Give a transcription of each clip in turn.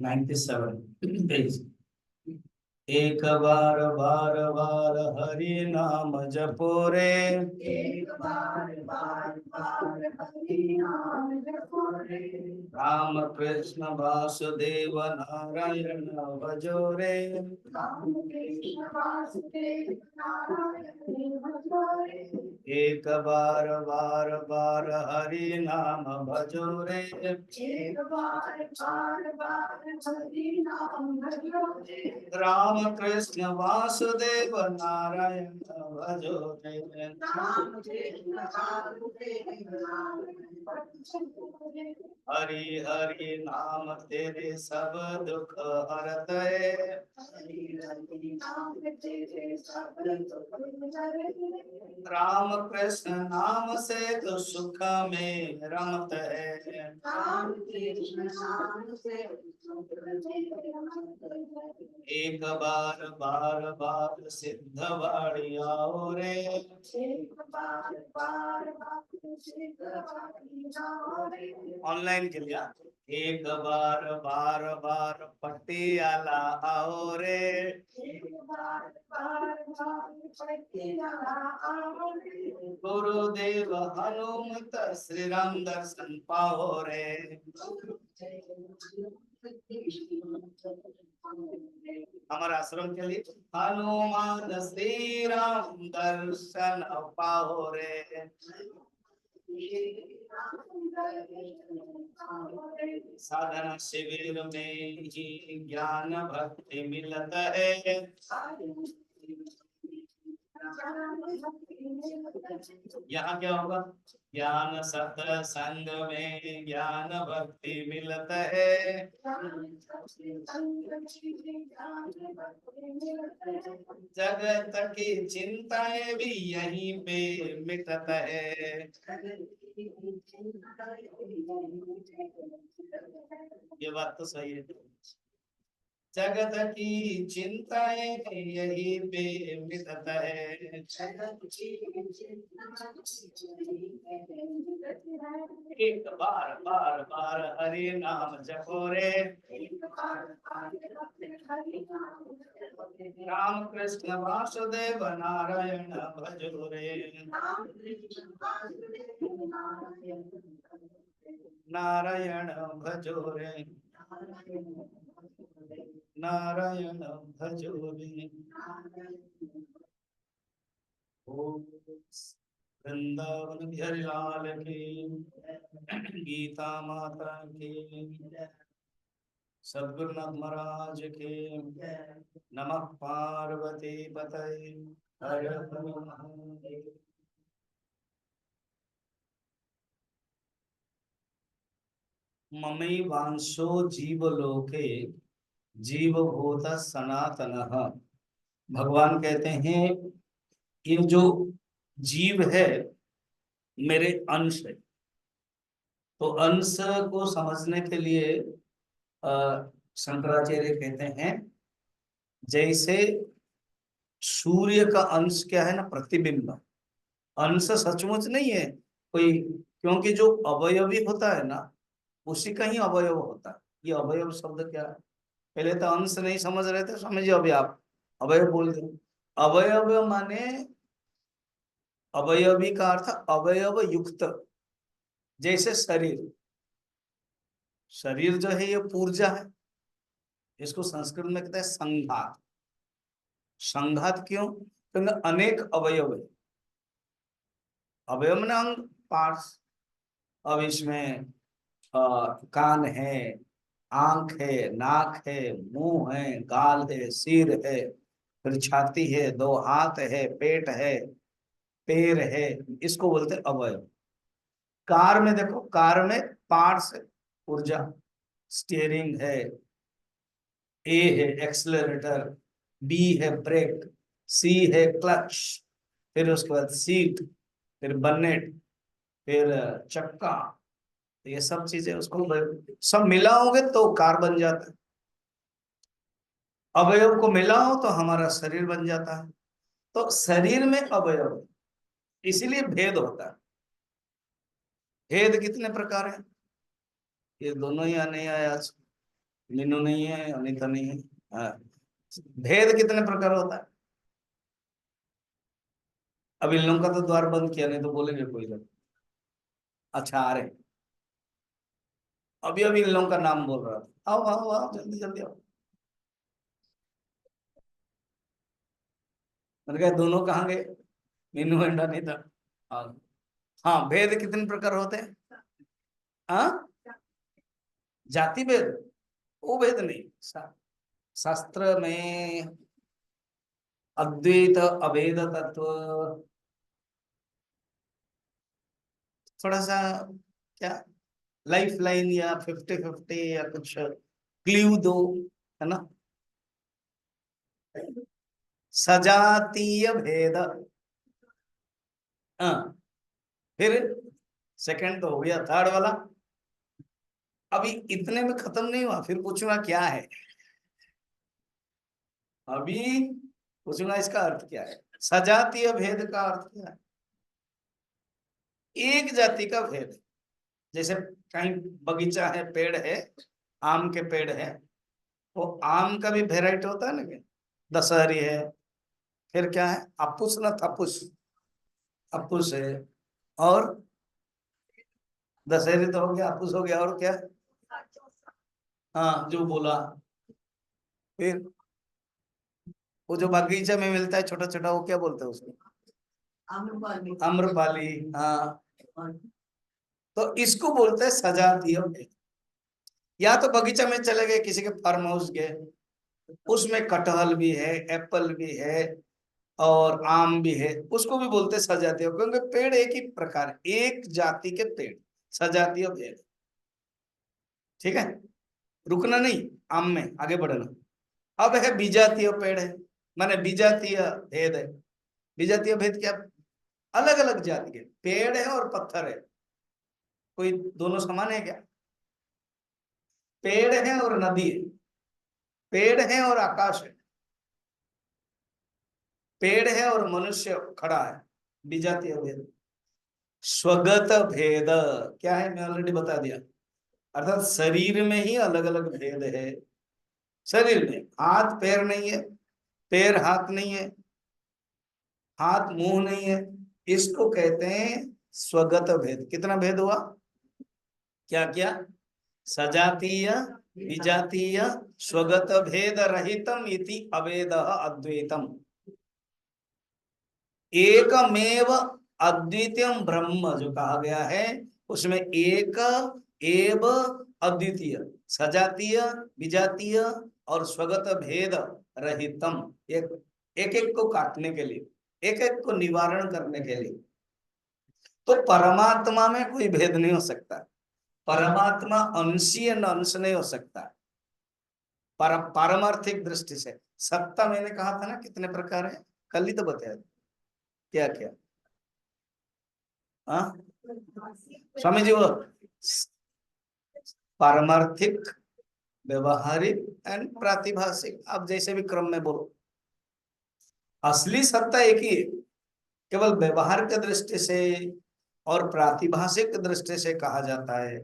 97 page. एक बार बार बार हरि नाम जपो रे, एक बार बार बार हरि नाम जपो रे। राम कृष्ण वासुदेव नारायण भजो रे, राम कृष्ण वासुदेव नारायण भजो रे। एक बार बार बार हरि नाम भजो रे, एक बार बार बार हरि नाम भजो रे। राम कृष्ण वासुदेव नारायण भजो रे, राम कृष्ण वासुदेव नारायण भजो रे। हरि हरि नाम तेरे सब दुख हरत है, हरि हरि नाम तेरे सब दुख हरे। राम कृष्ण नाम से तो सुख में रमत है, राम कृष्ण नाम से सुख में रमत है। एक बार बार बार सिद्ध वाणी आओ रे, एक बार बार बार सिद्ध वाणी जाओ रे। ऑनलाइन के लिए एक बार बार बार पटियाला आओ रे, एक बार बार बार पटियाला आओ रे। गुरुदेव हनुमत श्री राम दर्शन पाओ रे, हमारे आश्रम के लिए हनुमान श्री राम दर्शन पाओ रे, साधना शिविर में ही ज्ञान भक्ति मिलत है, यहाँ क्या होगा, ज्ञान सत्संग में ज्ञान भक्ति मिलत है, जगत की चिंताएं भी यहीं पे मिटत है, ये बात तो सही है। जगत की चिंताएं यहीं पे मिटत है, एक बार बार बार हरि नाम जपो रे, राम कृष्ण वासुदेव नारायण भजो रे, नारायण भजो रे, नारायण भजो रे। ओम वृंदावन बिहारी लाल की, गीता माता की, सद्गुरुनाथ महाराज के, नमः पार्वती पतये, हर हर महादेव। ममई वांशो जीवलोके जीवभूत सनातनः। भगवान कहते हैं ये जो जीव है मेरे अंश है। तो अंश को समझने के लिए शंकराचार्य कहते हैं जैसे सूर्य का अंश क्या है ना, प्रतिबिंब। अंश सचमुच नहीं है कोई, क्योंकि जो अवयवी होता है ना उसी का ही अवयव होता है। ये अवयव शब्द क्या है, पहले तो अंश नहीं समझ रहे थे, समझिए अभी आप अवयव बोल दो। अवयव माने, अवयवी का अर्थ अवयव युक्त। जैसे शरीर, शरीर जो है ये पूर्जा है, इसको संस्कृत में कहते हैं संघात। संघात क्यों, क्योंकि अनेक अवयव है। अवयव में अंग, पार्ट्स। अब इसमें कान है, आंख है, नाक है, मुंह है, गाल है, सिर है, फिर छाती है, दो हाथ है, पेट है, पैर है, इसको बोलते हैं अवयव। कार में देखो, कार में पार्ट्स है, ऊर्जा, स्टीयरिंग है, ए है एक्सलरेटर, बी है ब्रेक, सी है क्लच, फिर उसके बाद सीट, फिर बनेट, फिर चक्का। तो ये सब चीजें उसको सब मिलाओगे तो कार बन जाता है। अवयव को मिलाओ तो हमारा शरीर बन जाता है। तो शरीर में अवयव है, इसीलिए भेद होता है। भेद कितने प्रकार है, ये दोनों ही नहीं आया आज। मीनू नहीं है, अनीता नहीं है। हाँ। भेद कितने प्रकार होता है? अब इन लोगों का तो द्वार बंद किया, नहीं तो बोलेंगे कोई लोग। अच्छा आ रहे, अभी अभी इन लोगों का नाम बोल रहा था। आओ आओ आओ, जल्दी जल्दी आओ। मैंने कहा दोनों कहाँ गए, मीनू एंड अनीता। हाँ। हाँ, भेद कितने प्रकार होते हैं? हाँ, जाति भेद, वो भेद नहीं। शास्त्र में अद्वैत अभेद तत्व थोड़ा सा, क्या लाइफ लाइन या 50-50 या कुछ क्ल्यू दो, है ना? सजातीय भेद। हाँ, फिर सेकंड तो हो गया, थर्ड वाला अभी इतने में खत्म नहीं हुआ, फिर पूछूंगा क्या है। अभी पूछूंगा इसका अर्थ क्या है। सजातीय भेद का अर्थ क्या है? एक जाति का भेद। जैसे कहीं बगीचा है, पेड़ है, आम के पेड़ है, वो आम का भी वेराइटी होता है ना, क्या दशहरी है, फिर क्या है, अपुस ना थपुस, अपुस है, और दशहरी तो हो गया, अपुस हो गया, और क्या? हाँ, जो बोला। फिर वो जो बगीचे में मिलता है छोटा छोटा, वो क्या बोलते हैं उसको? आम्रपाली। आम्रपाली। हाँ, तो इसको बोलते हैं सजातीय भेद। या तो बगीचा में चले गए, किसी के फार्म हाउस गए, उसमें कटहल भी है, एप्पल भी है, और आम भी है, उसको भी बोलते हैं सजातीय, क्योंकि पेड़ एक ही प्रकार, एक जाति के पेड़, सजातीय भेद। ठीक है, रुकना नहीं, आम में आगे बढ़ना। अब है विजातीय पेड़ है, माने विजातीय भेद है। विजातीय भेद क्या? अलग अलग जाति के पेड़ है और पत्थर है, कोई दोनों समान है क्या? पेड़ है और नदी है, पेड़ है और आकाश है, पेड़ है और मनुष्य खड़ा है। विजातीय भेद। स्वगत भेद क्या है? मैं ऑलरेडी बता दिया। अर्थात शरीर में ही अलग अलग भेद है। शरीर में हाथ पैर नहीं है, पैर हाथ नहीं है, हाथ मुंह नहीं है, इसको कहते हैं स्वगत भेद। कितना भेद हुआ? क्या क्या? सजातीय, विजातीय, स्वगत भेद रहितम इति अभेद अद्वैतम। एकमेव अद्वितीयम ब्रह्म जो कहा गया है, उसमें एक एव अद्वितीय, सजातीय, विजातीय और स्वगत भेद रहितम। एक एक एक को काटने के लिए, एक एक को निवारण करने के लिए। तो परमात्मा में कोई भेद नहीं हो सकता। परमात्मा अंशीय न अंश नहीं हो सकता। पारमार्थिक दृष्टि से सत्ता, मैंने कहा था ना कितने प्रकार है, कल ही तो बताया। क्या क्या? हाँ, स्वामी जी, वो पारमार्थिक, व्यवहारिक एंड प्रातिभाषिक, आप जैसे भी क्रम में बोलो, असली सत्ता एक ही है। केवल व्यवहार की दृष्टि से और प्रातिभाषिक दृष्टि से कहा जाता है।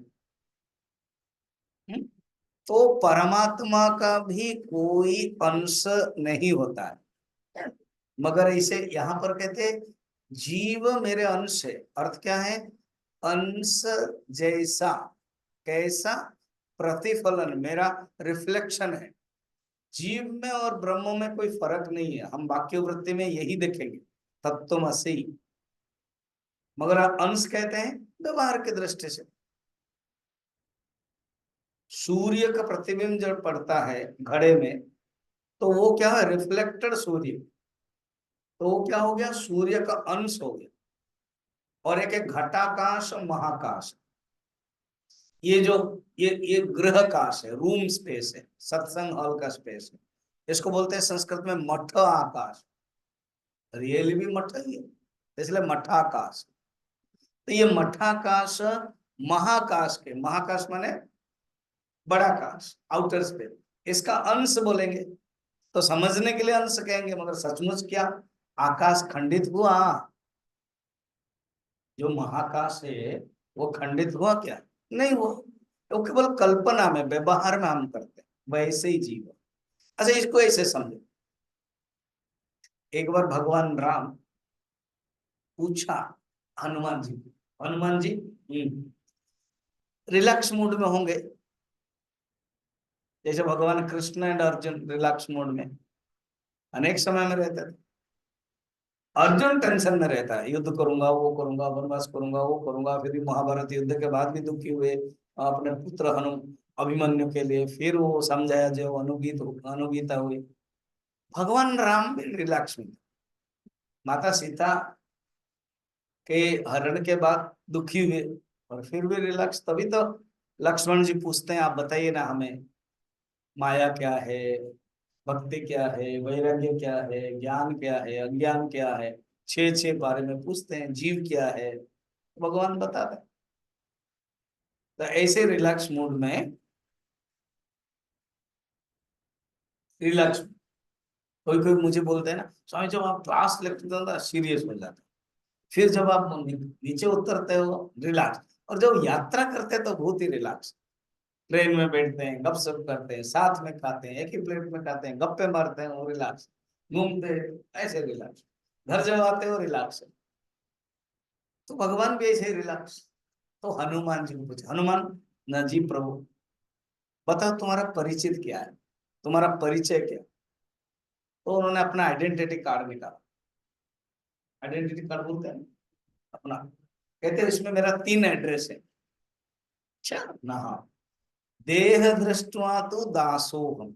तो परमात्मा का भी कोई अंश नहीं होता है, मगर इसे यहां पर कहते हैं जीव मेरे अंश है। अर्थ क्या है? अंश जैसा, कैसा? प्रतिफलन, मेरा रिफ्लेक्शन है। जीव में और ब्रह्म में कोई फर्क नहीं है, हम वाक्य वृत्ति में यही देखेंगे, तत्त्वमसि। मगर आप अंश कहते हैं व्यवहार की दृष्टि से। सूर्य का प्रतिबिंब जब पड़ता है घड़े में, तो वो क्या है? रिफ्लेक्टेड सूर्य। तो वो क्या हो गया? सूर्य का अंश हो गया। और एक एक घटाकाश और महाकाश, ये जो ये गृह काश है, रूम स्पेस है, सत्संग हॉल का स्पेस है, इसको बोलते हैं संस्कृत में मठ आकाश। रियली भी मठ ही है, इसलिए मठाकाश। तो ये मठाकाश महाकाश के, महाकाश माने बड़ा काश, आउटर स्पेस, इसका अंश बोलेंगे तो समझने के लिए अंश कहेंगे। मगर सचमुच क्या आकाश खंडित हुआ? जो महाकाश है वो खंडित हुआ क्या? नहीं हुआ। वो केवल कल्पना में, व्यवहार में हम करते हैं। वैसे ही जीव। अच्छा, इसको ऐसे समझो, एक बार भगवान राम पूछा हनुमान जी को, हनुमान जी रिलैक्स मूड में होंगे, जैसे भगवान Krishna and Arjun relax mode में अनेक समय में रहते थे। अर्जुन टेंशन में रहता है, युद्ध करूंगा, वो करूंगा, वनवास करूंगा, वो करूंगा, फिर भी महाभारत युद्ध के बाद भी दुखी हुए अपने पुत्र अभिमन्यु के लिए, फिर वो समझाया जो अनुगीता हुई। भगवान राम भी रिलैक्स में थे। माता सीता के हरण के बाद दुखी हुए और फिर भी रिलैक्स, तभी तो लक्ष्मण जी पूछते हैं, आप बताइए ना हमें, माया क्या है, भक्ति क्या है, वैराग्य क्या है, ज्ञान क्या है, अज्ञान क्या है, छह छह बारे में पूछते हैं, जीव क्या है, भगवान बताते हैं। तो ऐसे रिलैक्स मूड में, रिलैक्स, कोई कोई मुझे बोलते हैं ना स्वामी, जब आप क्लास लेते हो ना सीरियस हो जाते, फिर जब आप नीचे उतरते हो रिलैक्स, और जब यात्रा करते हैं तो बहुत ही रिलैक्स। ट्रेन में बैठते हैं, गपशप करते हैं, साथ में खाते हैं, एक ही प्लेट में खाते हैं, गप्पे मारते हैं, वो रिलैक्स, घूमते हैं ऐसे रिलैक्स, घर जब आते हो रिलैक्स। तो भगवान भी ऐसे ही रिलैक्स। तो हनुमान जी को पूछा, हनुमान न जी प्रभु, बताओ तुम्हारा परिचित क्या है, तुम्हारा परिचय क्या। तो उन्होंने अपना आइडेंटिटी कार्ड निकाला, आइडेंटिटी कार्ड बोलते हैं अपना, कहते हैं इसमें मेरा 3 एड्रेस है। अच्छा ना, हाँ, देह दृष्टवा तो दासो हम,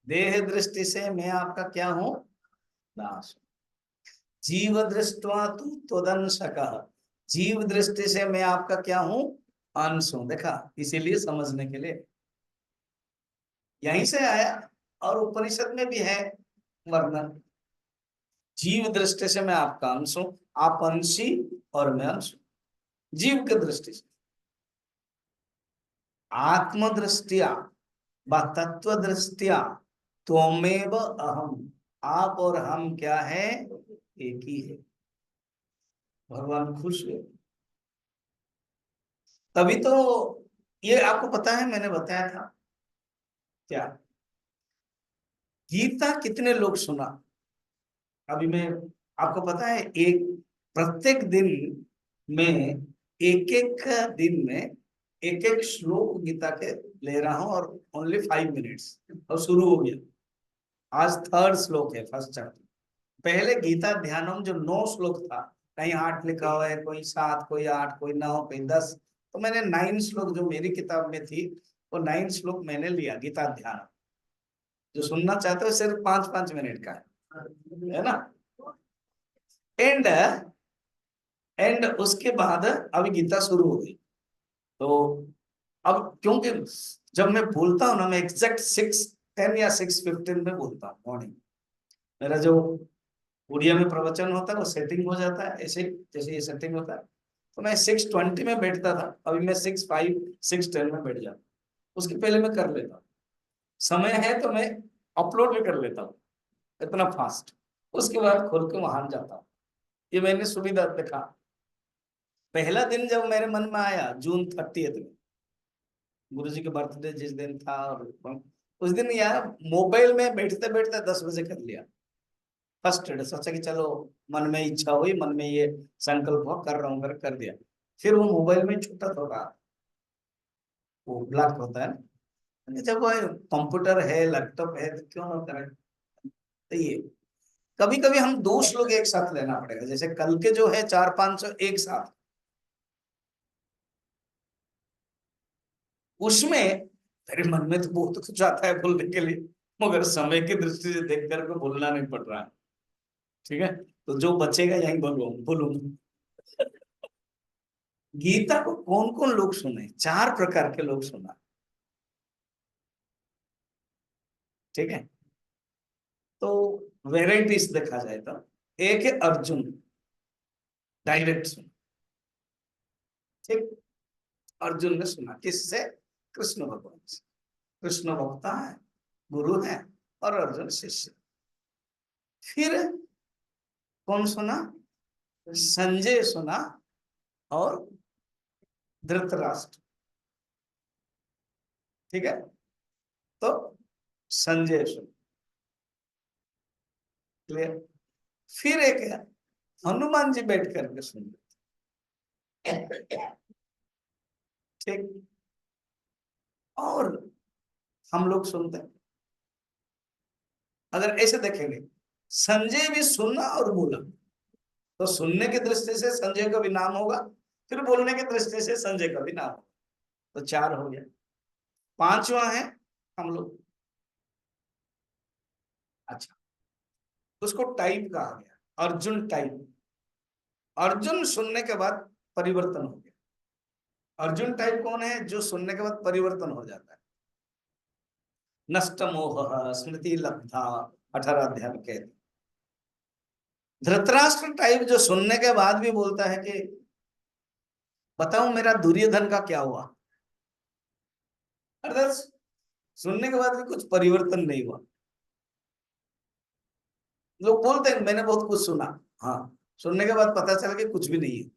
देह दृष्टि से मैं आपका क्या हूं, दास। जीव दृष्टवा तू त्वदंशकः, जीव दृष्टि से मैं आपका क्या हूं, अंश हूं। देखा, इसीलिए समझने के लिए यहीं से आया, और उपनिषद में भी है वर्णन, जीव दृष्टि से मैं आपका अंश हूं, आप अंशी और मैं अंश हूं। जीव की दृष्टि से, आत्मदृष्टिया व तत्व दृष्टिया त्वमेव अहम, आप और हम क्या है, एक ही है। भगवान खुश हुए। तभी तो ये आपको पता है, मैंने बताया था क्या, गीता कितने लोग सुना। अभी मैं, आपको पता है, एक प्रत्येक दिन में, एक एक दिन में एक एक श्लोक गीता के ले रहा हूं, और ओनली 5 मिनट्स, और शुरू हो गया। आज 3rd श्लोक है, फर्स्ट चैप्टर। पहले गीता ध्यानम जो 9 श्लोक था, कहीं 8 लिखा हुआ है, कोई 7, कोई 8, कोई 9, कोई 10, तो मैंने 9 श्लोक जो मेरी किताब में थी, वो 9 श्लोक मैंने लिया गीता ध्यान। जो सुनना चाहते हो सिर्फ 5-5 मिनट का है ना। एंड एंड उसके बाद अभी गीता शुरू हो गई। तो अब क्योंकि जब मैं बोलता हूँ ना, मैं एग्जैक्ट 6:10 या 6:15 में बोलता हूँ मॉर्निंग। मेरा जो उड़िया में प्रवचन होता है वो सेटिंग हो जाता है ऐसे, जैसे ये सेटिंग होता है। तो मैं 6:20 में बैठता था, अभी मैं 6:05 6:10 में बैठ जाता हूँ। उसके पहले मैं कर लेता हूँ, समय है तो मैं अपलोड भी कर लेता हूँ, इतना फास्ट। उसके बाद खोल के वहां जाता हूँ। ये मैंने सुविधा देखा। पहला दिन जब मेरे मन में आया, जून 30 में, गुरु जी का बर्थडे जिस दिन था, और उस दिन यार मोबाइल में बैठते बैठते 10 बजे कर लिया। फर्स्ट डे सोचा कि चलो, मन में इच्छा हुई, मन में ये संकल्प हो, कर रहा हूँ, कर दिया। फिर वो मोबाइल में छूटा थोड़ा, वो ब्लॉक होता है ना, जब वो कंप्यूटर है, लैपटॉप है, तो क्यों ना करें। तो ये कभी कभी हम 2 श्लोक एक साथ लेना पड़ेगा, जैसे कल के जो है 400-500 एक साथ, उसमें मेरे मन में तो बहुत कुछ आता है बोलने के लिए, मगर समय की दृष्टि से देख करके बोलना नहीं पड़ रहा है। ठीक है, तो जो बचेगा यही बोलूंगा। गीता को कौन कौन लोग सुने, 4 प्रकार के लोग सुना। ठीक है, तो वेराइटीज देखा जाए तो, एक है अर्जुन, डायरेक्ट सुना। ठीक, अर्जुन ने सुना किससे, कृष्ण भगवान से। कृष्ण भक्ता है, गुरु है, और अर्जुन शिष्य। फिर कौन सुना, संजय सुना, और धृतराष्ट्र। ठीक है, तो संजय सुन। क्लियर। फिर एक है हनुमान जी बैठ करके सुन रहे थे। ठीक। और हम लोग सुनते हैं, अगर ऐसे देखेंगे संजय भी सुना और बोला, तो सुनने की दृष्टि से संजय का भी नाम होगा, फिर बोलने की दृष्टि से संजय का भी नाम होगा, तो 4 हो गया। 5वां है हम लोग। अच्छा, उसको टाइप कहा गया, अर्जुन टाइप। अर्जुन सुनने के बाद परिवर्तन हो गया। अर्जुन टाइप कौन है? जो सुनने के बाद परिवर्तन हो जाता है। नष्ट मोह स्मृति लब्धा, 18 अध्याय में कहते। धृतराष्ट्र टाइप जो सुनने के बाद भी बोलता है कि बताओ मेरा दुर्योधन का क्या हुआ। अर्थात सुनने के बाद भी कुछ परिवर्तन नहीं हुआ। लोग बोलते हैं मैंने बहुत कुछ सुना, हाँ, सुनने के बाद पता चला कि कुछ भी नहीं है।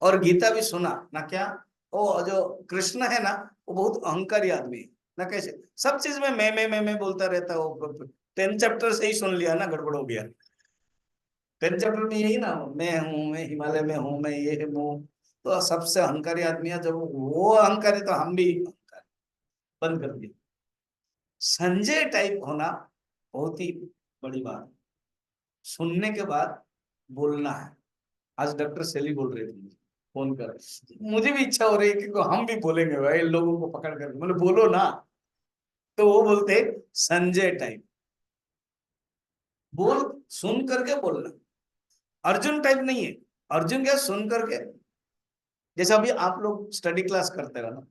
और गीता भी सुना ना, क्या वो जो कृष्ण है ना, वो बहुत अहंकारी आदमी है ना, कैसे सब चीज में मैं बोलता रहता है। वो 10 चैप्टर से ही सुन लिया ना, गड़बड़ हो गया। 10 चैप्टर में यही ना, मैं हूँ, मैं हिमालय में हूँ, मैं ये हूँ। तो सबसे अहंकारी आदमी है, जब वो अहंकारी तो हम भी अहंकारी, बंद कर दिया। संजय टाइप होना बहुत ही बड़ी बात है। सुनने के बाद बोलना है। आज डॉक्टर सेली बोल रहे थे मुझे फोन कर, मुझे भी इच्छा हो रही है कि हम भी बोलेंगे भाई, लोगों को पकड़ कर, मतलब बोलो ना। तो वो बोलते संजय टाइप, बोल सुन करके बोलना। अर्जुन टाइप नहीं है। अर्जुन क्या, सुन करके। जैसे अभी आप लोग स्टडी क्लास करते हो ना,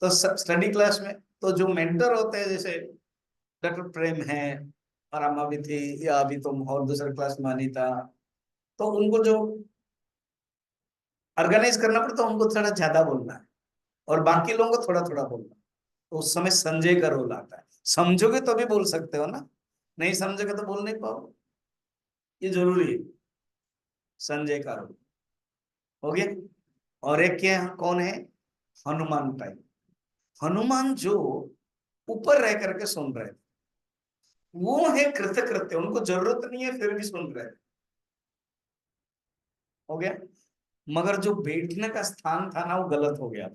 तो स्टडी क्लास में तो जो मेंटर होते हैं, जैसे डॉक्टर प्रेम है, और अम्मा भी थी, या अभी तुम और दूसरे क्लास में अनीता, तो उनको जो ऑर्गेनाइज करना पड़ता है, उनको थोड़ा ज्यादा बोलना है, और बाकी लोगों को थोड़ा थोड़ा बोलना। तो उस समय संजय का रोल आता है। समझोगे तो भी बोल सकते हो ना, नहीं समझोगे तो बोल नहीं पाओ, ये जरूरी है। संजय का रोल हो गया। और एक क्या, कौन है? हनुमान टाइप। हनुमान जो ऊपर रह करके सुन रहे थे, वो है कृत्य कृत्य, उनको जरूरत नहीं है फिर भी सुन रहे थे। हो गया। मगर जो बैठने का स्थान था ना, वो गलत हो गया।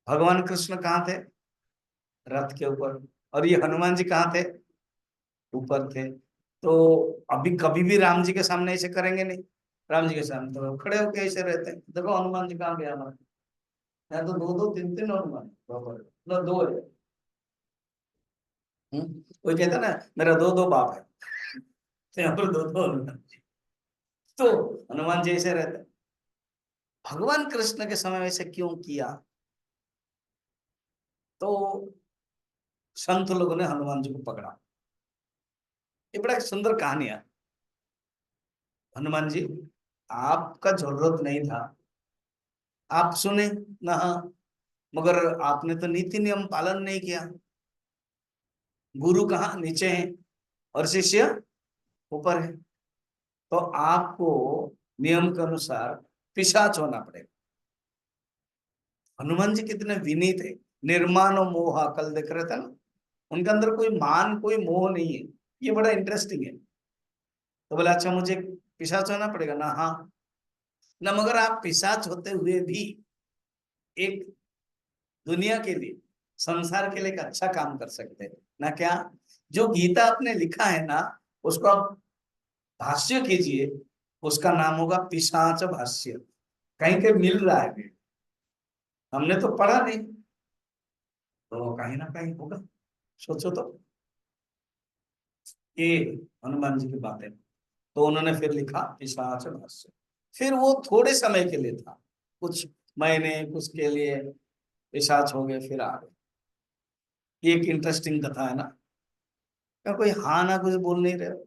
भगवान कृष्ण कहाँ थे? रथ के ऊपर। और ये हनुमान जी कहाँ थे? ऊपर थे। तो अभी कभी भी राम जी के सामने ऐसे करेंगे नहीं। राम जी के सामने तो खड़े होके ऐसे रहते हैं। देखो हनुमान जी कहाँ गया हमारे, यहाँ तो 2 2 3 3 हनुमान बराबर, ना 2 है। कोई कहता ना मेरा 2 2 बाप है, तो यहाँ पर 2 2 हनुमान जी। तो हनुमान जी ऐसे रहते हैं। भगवान कृष्ण के समय ऐसे क्यों किया? तो संत लोगों ने हनुमान जी को पकड़ा। ये बड़ा सुंदर कहानी है। हनुमान जी, आपका जरूरत नहीं था, आप सुने ना, मगर आपने तो नीति नियम पालन नहीं किया। गुरु कहाँ? नीचे है, और शिष्य ऊपर है। तो आपको नियम के अनुसार पिशाच होना पड़ेगा। हनुमान जी कितने विनीत है। निर्माण मोह, कल देख रहे थे ना, उनके अंदर कोई मान कोई मोह नहीं है। ये बड़ा इंटरेस्टिंग है। तो बोले अच्छा मुझे पिशाच होना पड़ेगा ना, हाँ ना, मगर आप पिशाच होते हुए भी एक दुनिया के लिए, संसार के लिए एक अच्छा काम कर सकते हैं ना। क्या? जो गीता आपने लिखा है ना, उसको आप भाष्य कीजिए, उसका नाम होगा पिशाच भाष्य। कहीं के मिल रहा है भी। हमने तो पढ़ा नहीं, तो कहीं ना कहीं होगा। सोचो तो, ये हनुमान जी की बातें। तो उन्होंने फिर लिखा पिशाच भाष्य। फिर वो थोड़े समय के लिए था, कुछ महीने कुछ के लिए पिशाच हो गए, फिर आ गए। ये एक इंटरेस्टिंग कथा है ना। क्या कोई हाँ ना कुछ बोल नहीं रहे हो?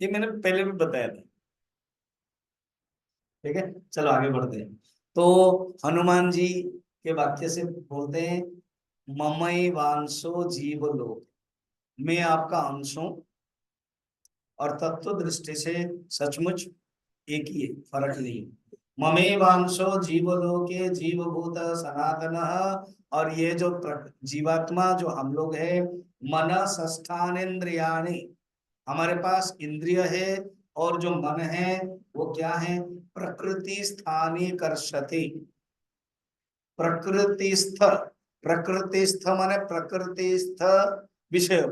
ये मैंने पहले भी बताया था। ठीक है, चलो आगे बढ़ते हैं। तो हनुमान जी के वाक्य से बोलते हैं, ममई वांशो जीव लोक, मैं आपका अंश हूं। और तत्व दृष्टि से सचमुच एक ही है, फर्क नहीं है। ममेवांशो जीवलोके जीवभूत सनातन। और ये जो जीवात्मा जो हम लोग है, मन षष्ठानेन्द्रियाणि, हमारे पास इंद्रिय है और जो मन है वो क्या है, प्रकृति स्थानी कर्षति। प्रकृतिस्थ, प्रकृतिस्थ माने प्रकृतिस्थ विषय,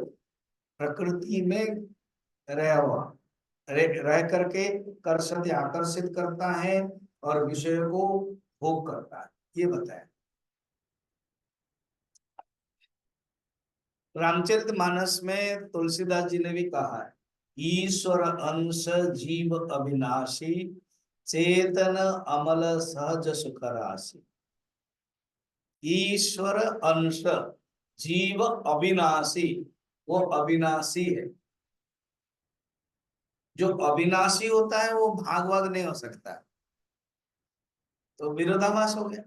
प्रकृति में रह हुआ, रह करके कर्षति आकर्षित करता है और विषय को भोग करता है, ये बताया। रामचरितमानस में तुलसीदास जी ने भी कहा है, ईश्वर अंश जीव अविनाशी, चेतन अमल सहज सुख राशि। ईश्वर अंश जीव अविनाशी, वो अविनाशी है। जो अविनाशी होता है वो भाग भाग नहीं हो सकता, तो विरोधाभास हो गया।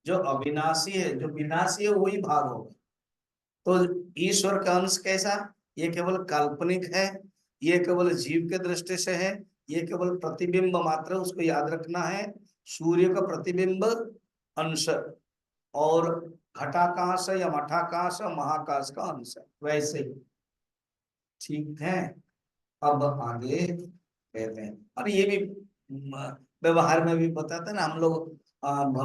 जो अविनाशी है, जो विनाशी है, वही भाग हो गया। तो ईश्वर का अंश कैसा, ये केवल काल्पनिक है, ये केवल जीव के दृष्टि से है, ये केवल प्रतिबिंब मात्र, उसको याद रखना है। सूर्य का प्रतिबिंब अंश, और घटाकाश या मठाकाश महाकाश का अंश, वैसे ही। ठीक है, अब आगे कहते हैं। और ये भी व्यवहार में भी बताते हैं ना, हम लोग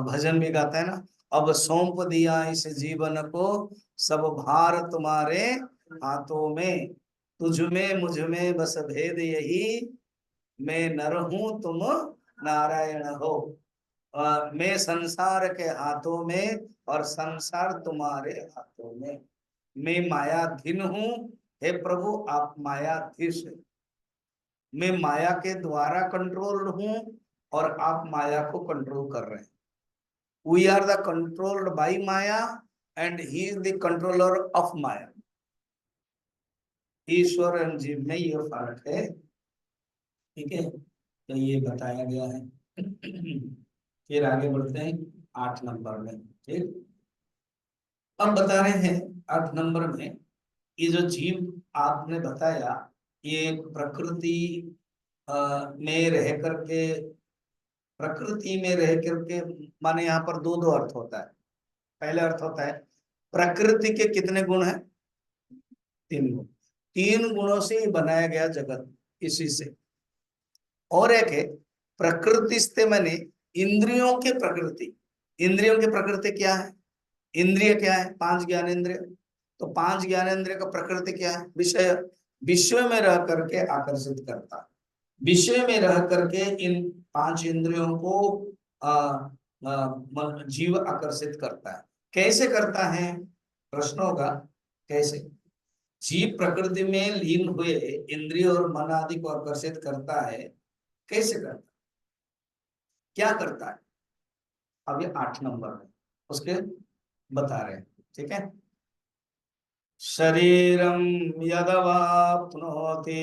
भजन भी गाते हैं ना, अब सौंप दिया इस जीवन को, सब भार तुम्हारे हाथों में, तुझ में मुझ में बस भेद यही, मैं नर हूं तुम नारायण हो। मैं संसार के हाथों में और संसार तुम्हारे हाथों में, मैं मायाधीन हूँ, हे प्रभु आप मायाधीश हैं। मैं माया के द्वारा कंट्रोल्ड हूं और आप माया को कंट्रोल कर रहे हैं। We are the controlled by Maya and he is the controller of Maya. ईश्वर एंड जीव में ये फर्क है। ठीक है, तो ये बताया गया है। फिर आगे बढ़ते हैं 8 नंबर में। ठीक, अब बता रहे हैं 8 नंबर में, ये जो जीव आपने बताया, ये प्रकृति में रह करके, प्रकृति में रह करके, माने यहाँ पर दो दो अर्थ होता है। पहले अर्थ होता है प्रकृति के कितने गुण हैं, 3 गुण, 3 गुणों से ही बनाया गया जगत, इसी से। और एक है प्रकृति से मैंने इंद्रियों के प्रकृति। इंद्रियों की प्रकृति क्या है, इंद्रिय क्या है, 5 ज्ञानेंद्रिय। तो 5 ज्ञानेंद्रिय का प्रकृति क्या है, विषय। विषय में रह करके आकर्षित करता, विषय में रह करके इन 5 इंद्रियों को जीव आकर्षित करता है। कैसे करता है, प्रश्न होगा कैसे। जीव प्रकृति में लीन हुए इंद्रिय और मन आदि को आकर्षित करता है, कैसे करता है, क्या करता है, अब ये 8 नंबर में उसके बता रहे हैं। ठीक है, शरीरम यदवाप्नोति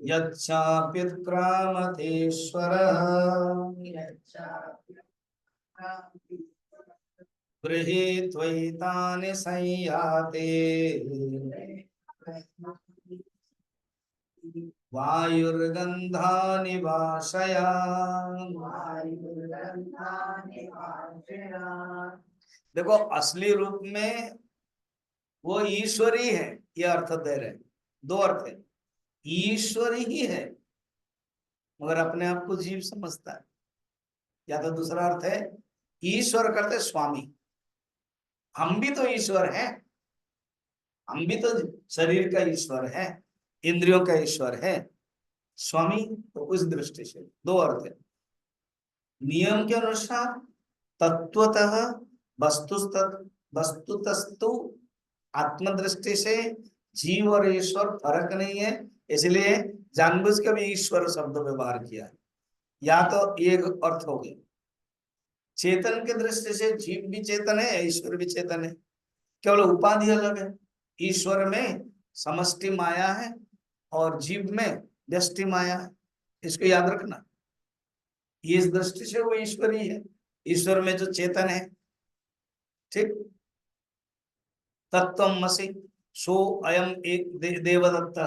यच्चाप्युत्क्रामतीश्वरः, गृहीत्वैतानि संयाते वायुर्गन्धानि वाशयान्। देखो असली रूप में वो ईश्वर ही है, ये अर्थ दे रहे हैं। 2 अर्थ है, ईश्वर ही है मगर अपने आप को जीव समझता है। या तो दूसरा अर्थ है ईश्वर करते स्वामी, हम भी तो ईश्वर हैं, हम भी तो शरीर का ईश्वर है, इंद्रियों का ईश्वर है, स्वामी। तो उस दृष्टि से 2 अर्थ है। नियम के अनुसार तत्वतः वस्तुतस्तु आत्मदृष्टि से जीव और ईश्वर फर्क नहीं है, इसलिए जानबूझ के भी ईश्वर शब्द व्यवहार किया है। या तो एक अर्थ हो गया, चेतन की दृष्टि से जीव भी चेतन है, ईश्वर भी चेतन है, केवल उपाधि अलग है। ईश्वर में समष्टि माया है और जीव में व्यष्टि माया है, इसको याद रखना। इस दृष्टि से वो ईश्वर ही है, ईश्वर में जो चेतन है। ठीक, तत्वमसि सो अयम एक देवदत्त,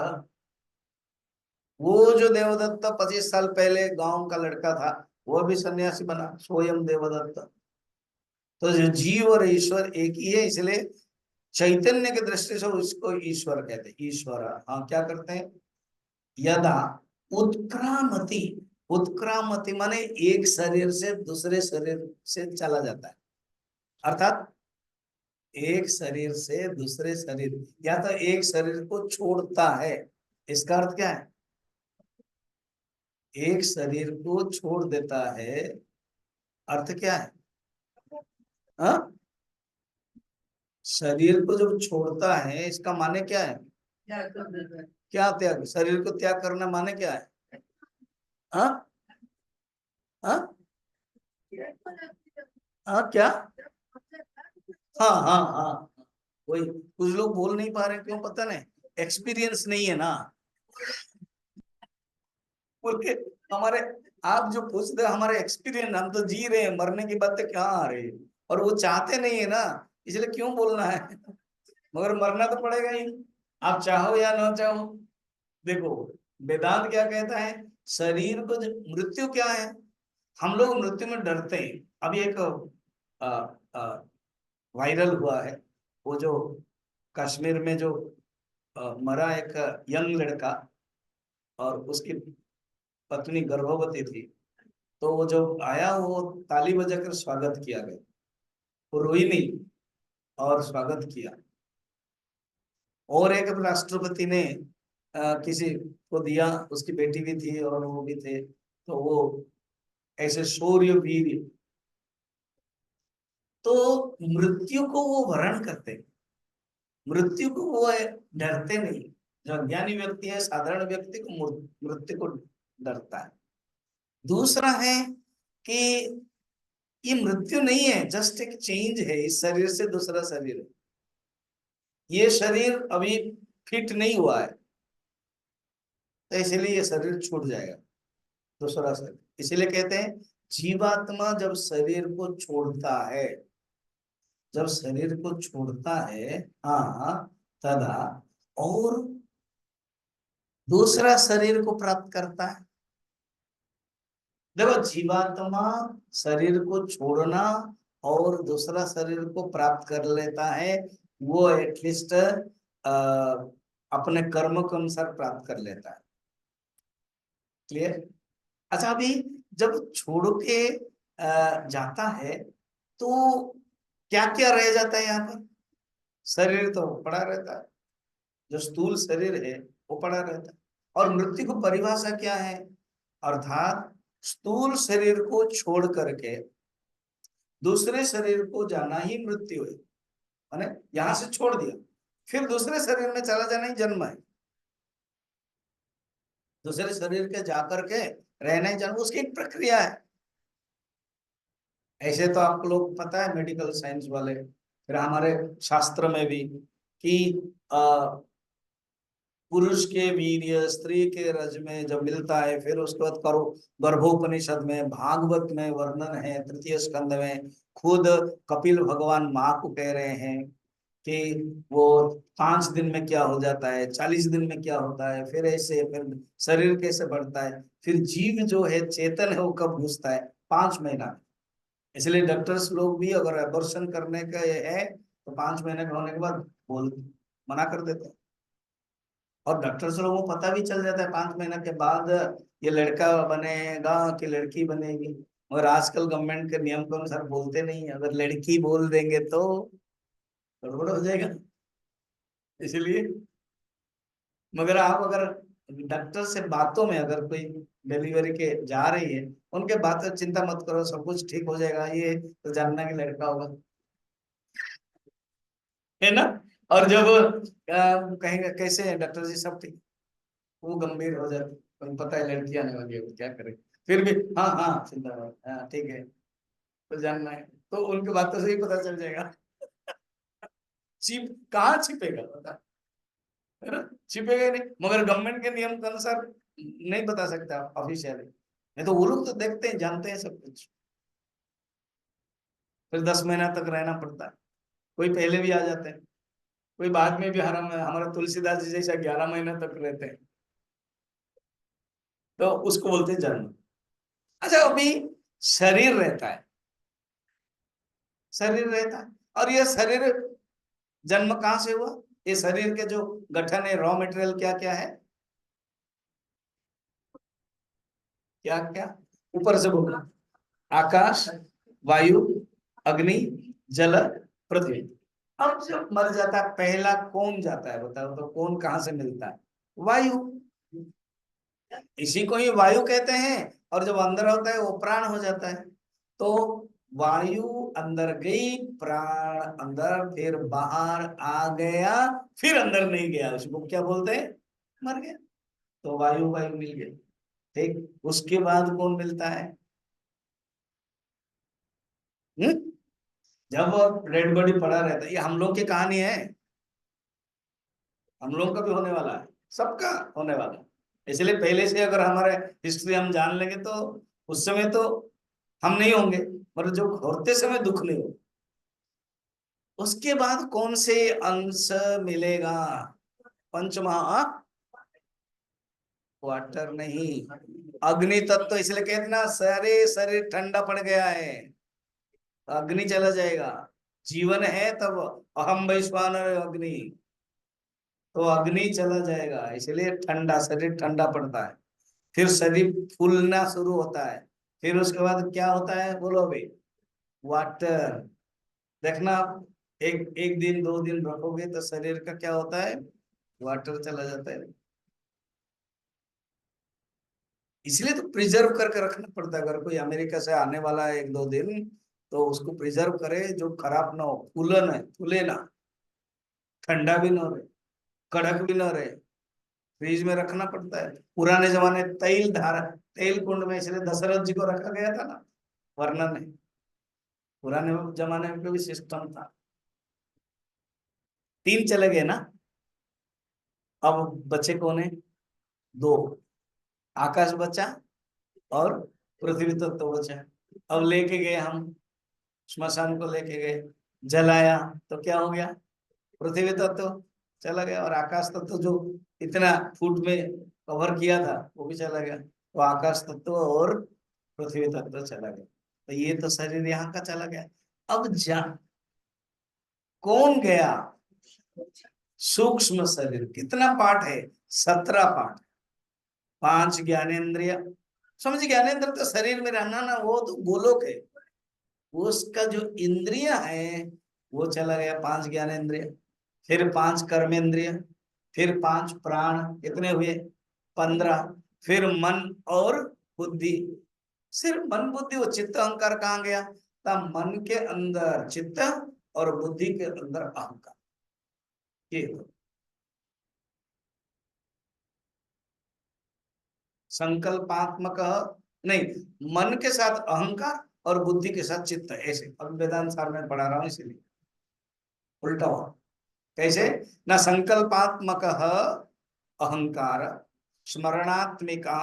वो जो देवदत्त 25 साल पहले गांव का लड़का था, वो भी सन्यासी बना, स्वयं देवदत्त। तो जो जीव और ईश्वर एक ही है, इसलिए चैतन्य की दृष्टि से उसको ईश्वर कहते हैं। ईश्वर, हाँ, क्या करते हैं? यदा उत्क्रामति, उत्क्रामति माने एक शरीर से दूसरे शरीर से चला जाता है, अर्थात एक शरीर से दूसरे शरीर, या तो एक शरीर को छोड़ता है। इसका अर्थ क्या है? एक शरीर को छोड़ देता है, अर्थ क्या है? हाँ, शरीर को जब छोड़ता है इसका माने क्या है? क्या त्याग? शरीर को त्याग करना माने क्या है? हाँ, हाँ, हाँ, क्या? हाँ, हाँ, हाँ, वही। कुछ लोग बोल नहीं पा रहे, क्यों पता नहीं? एक्सपीरियंस नहीं है ना, बोल के हमारे। आप जो पूछते हैं हमारे एक्सपीरियंस, हम तो जी रहे हैं, मरने की बातें कहाँ आ रही है? और वो चाहते नहीं है ना, इसलिए क्यों बोलना है? मगर मरना तो पड़ेगा ही, आप चाहो या ना चाहो। देखो, वेदांत क्या कहता है? शरीर को मृत्यु क्या है? हम लोग मृत्यु में डरते हैं। अभी एक वायरल हुआ है, वो जो कश्मीर में जो मरा एक यंग लड़का, और उसकी पत्नी गर्भवती थी। तो वो जब आया, वो ताली बजाकर स्वागत किया गया, वो रोई नहीं, और स्वागत किया। और एक राष्ट्रपति ने किसी को दिया, उसकी बेटी भी थी और वो भी थे, तो वो ऐसे शौर्य वीर। तो मृत्यु को वो वर्ण करते हैं, मृत्यु को वो डरते नहीं। जो अज्ञानी व्यक्ति है, साधारण व्यक्ति को मृत्यु को डरता है। दूसरा है कि ये मृत्यु नहीं है, जस्ट एक चेंज है, इस शरीर से दूसरा शरीर है। ये शरीर अभी फिट नहीं हुआ है, तो इसलिए ये शरीर छूट जाएगा, दूसरा शरीर। इसलिए कहते हैं जीवात्मा जब शरीर को छोड़ता है, जब शरीर को छोड़ता है, हाँ, तदा और दूसरा शरीर को प्राप्त करता है। देखो, जीवात्मा शरीर को छोड़ना और दूसरा शरीर को प्राप्त कर लेता है, वो एटलीस्ट अपने कर्म के अनुसार प्राप्त कर लेता है। क्लियर? अच्छा, अभी जब छोड़ के जाता है, तो क्या क्या रह जाता है यहाँ पर? शरीर तो पड़ा रहता है, जो स्थूल शरीर है वो पड़ा रहता है। और मृत्यु की परिभाषा क्या है? अर्थात स्थूल शरीर को छोड़ करके दूसरे शरीर को जाना ही मृत्यु है। माने यहां से छोड़ दिया, फिर दूसरे शरीर में चला जाना ही जन्म है। दूसरे शरीर के जाकर के रहना ही जन्म, उसकी एक प्रक्रिया है। ऐसे तो आप लोग पता है, मेडिकल साइंस वाले, फिर हमारे शास्त्र में भी, कि पुरुष के वीर्य स्त्री के रज में जब मिलता है, फिर उसके बाद करो, गर्भोपनिषद में, भागवत में वर्णन है, तृतीय स्कंद में खुद कपिल भगवान माँ को कह रहे हैं कि वो 5 दिन में क्या हो जाता है, 40 दिन में क्या होता है, फिर ऐसे, फिर शरीर कैसे बढ़ता है, फिर जीव जो है चेतन है वो कब घुसता है? 5 महीना में। इसलिए डॉक्टर्स लोग भी अगर अबॉर्शन करने का ये है, तो 5 महीने का होने के बाद बोल मना कर देते हैं। और डॉक्टर्स लोगों को पता भी चल जाता है 5 महीने के बाद ये लड़का बनेगा कि लड़की बनेगी। और आजकल गवर्नमेंट के नियम के अनुसार बोलते नहीं है, अगर लड़की बोल देंगे तो गड़बड़ हो जाएगा, इसलिए। मगर आप अगर डॉक्टर से बातों में, अगर कोई डिलीवरी के जा रही है, उनके बात से चिंता मत करो, सब कुछ ठीक हो जाएगा, ये तो जानना कि लड़का होगा, है ना? और जब कहेंगे कैसे है डॉक्टर जी, सब ठीक, वो गंभीर हो जाती, उनको पता है लड़की आने वाली है, वो क्या करे, फिर भी हाँ हाँ चिंता मत, हाँ ठीक है, तो जानना है, तो उनकी बातों से ही पता चल जाएगा। छिप कहाँ छिपेगा, पता है ना? छिपेगा ही नहीं। मगर गवर्नमेंट के नियम के अनुसार नहीं बता सकता ऑफिशियली, नहीं तो वो लोग तो देखते हैं, जानते हैं सब कुछ। फिर 10 महीना तक रहना पड़ता है, कोई पहले भी आ जाते हैं, कोई बाद में भी। हमारा तुलसीदास जी जैसा 11 महीना तक रहते हैं। तो उसको बोलते हैं जन्म। अच्छा, अभी शरीर रहता है, शरीर रहता है, और यह शरीर जन्म कहां से हुआ? ये शरीर के जो गठन है, रॉ मटेरियल क्या क्या है, क्या क्या? ऊपर से बोलना, आकाश, वायु, अग्नि, जल, पृथ्वी। अब जब मर जाता है पहला कौन जाता है बताओ तो, कौन कहां से मिलता है? वायु। इसी को ही वायु कहते हैं, और जब अंदर होता है वो प्राण हो जाता है। तो वायु अंदर गई, प्राण अंदर, फिर बाहर आ गया, फिर अंदर नहीं गया, उसको क्या बोलते हैं? मर गया। तो वायु वायु मिल गया। ठीक, उसके बाद कौन मिलता है? हम्म? जब डेड बॉडी पड़ा रहता है, ये हम लोग की कहानी है, हम लोग का भी होने वाला है, सबका होने वाला है। इसलिए पहले से अगर हमारे हिस्ट्री हम जान लेंगे तो उस समय तो हम नहीं होंगे, मतलब जो होते समय दुख नहीं हो। उसके बाद कौन से अंश मिलेगा? पंचमहा, वाटर नहीं, अग्नि तत्व। तो इसलिए कहते ना, सारे शरीर ठंडा पड़ गया है, अग्नि चला जाएगा। जीवन है तब अहम वैश्वानर अग्नि, तो अग्नि चला जाएगा, इसलिए ठंडा, शरीर ठंडा पड़ता है। फिर शरीर फूलना शुरू होता है। फिर उसके बाद क्या होता है बोलो भाई? वाटर। देखना आप, एक एक दिन दो दिन रखोगे तो शरीर का क्या होता है? वाटर चला जाता है। इसलिए तो प्रिजर्व करके रखना पड़ता है। अगर कोई अमेरिका से आने वाला है एक दो दिन, तो उसको प्रिजर्व करे, जो खराब ना हो, फूलन है, फूले ना, ठंडा भी ना रहे, कड़क भी ना रहे, फ्रिज में रखना पड़ता है। पुराने जमाने तेल धारा, तेल कुंड में इसलिए दशरथ जी को रखा गया था ना, वरना नहीं। पुराने जमाने में भी सिस्टम था। तीन चले गए ना, अब बचे कौन है? दो, आकाश बचा और पृथ्वी तत्व तो बचा। अब लेके गए हम, श्मशान को लेके गए, जलाया, तो क्या हो गया? पृथ्वी तत्व तो चला गया, और आकाश तत्व तो जो इतना फुट में कवर किया था वो भी चला गया। तो आकाश तत्व तो और पृथ्वी तत्व तो चला गया। तो ये तो शरीर यहाँ का चला गया। अब जा कौन गया? सूक्ष्म शरीर। कितना पार्ट है? 17 पार्ट। 5 ज्ञानेंद्रिय, समझ, ज्ञानेंद्र तो शरीर में रहना ना, वो तो गोलोक है। उसका जो इंद्रिय है वो चला गया, 5 ज्ञानेंद्रिय, फिर 5 कर्मेंद्रिय, फिर 5 प्राण, कितने हुए? 15। फिर मन और बुद्धि। सिर्फ मन बुद्धि, वो चित्त अहंकार कहाँ गया? तब मन के अंदर चित्त और बुद्धि के अंदर अहंकार। ये संकल्पात्मक, नहीं, मन के साथ अहंकार और बुद्धि के साथ चित्त, ऐसे। अब वेदांत सार में पढ़ा रहा हूं इसीलिए उल्टा हुआ। कैसे? न संकल्पात्मक अहंकार, स्मरणात्मिका,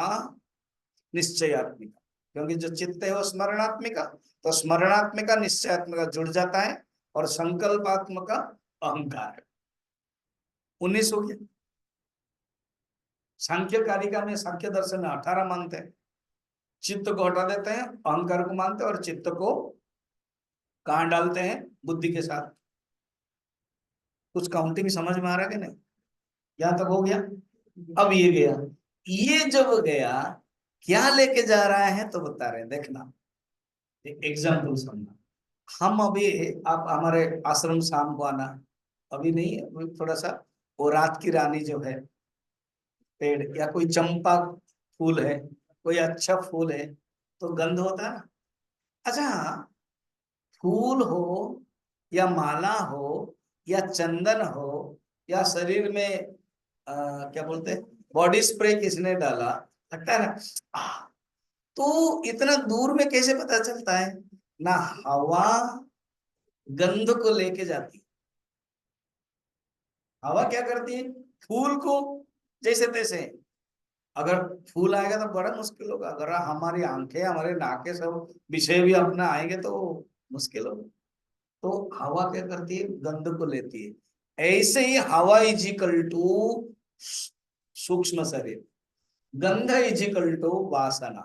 निश्चयात्मिका। क्योंकि जो चित्त है वो स्मरणात्मिका, तो स्मरणात्मिका निश्चयात्मिका जुड़ जाता है, और संकल्पात्मका अहंकार। 19 हो गया। सांख्य कारिका में, सांख्य दर्शन में 18 मानते हैं। चित्त को हटा देते हैं, अहंकार को मानते हैं, और चित्त को कहाँ डालते हैं? बुद्धि के साथ। कुछ काउंटिंग समझ में आ रहा है कि नहीं? यहां तक हो गया। अब ये गया, ये जब गया, क्या लेके जा रहा है तो बता रहे हैं, देखना, एक एग्जाम्पल समझना। हम अभी, आप हमारे आश्रम शाम को आना, अभी नहीं, अभी थोड़ा सा, वो रात की रानी जो है पेड़, या कोई चंपा फूल है, कोई अच्छा फूल है, तो गंध होता है ना। अच्छा, फूल हो या माला हो या चंदन हो या शरीर में क्या बोलते हैं, बॉडी स्प्रे किसने डाला, लगता है ना, तो इतना दूर में कैसे पता चलता है? ना हवा गंध को लेके जाती है। हवा क्या करती है? फूल को जैसे तैसे, अगर फूल आएगा तो बड़ा मुश्किल होगा, अगर हमारी आंखें, हमारे नाके सब विषय भी अपना आएंगे तो मुश्किल होगा। तो हवा क्या करती है? गंध को लेती है। ऐसे ही हवा इज इक्वल टू सूक्ष्म शरीर। गंध इज इक्वल टू वासना।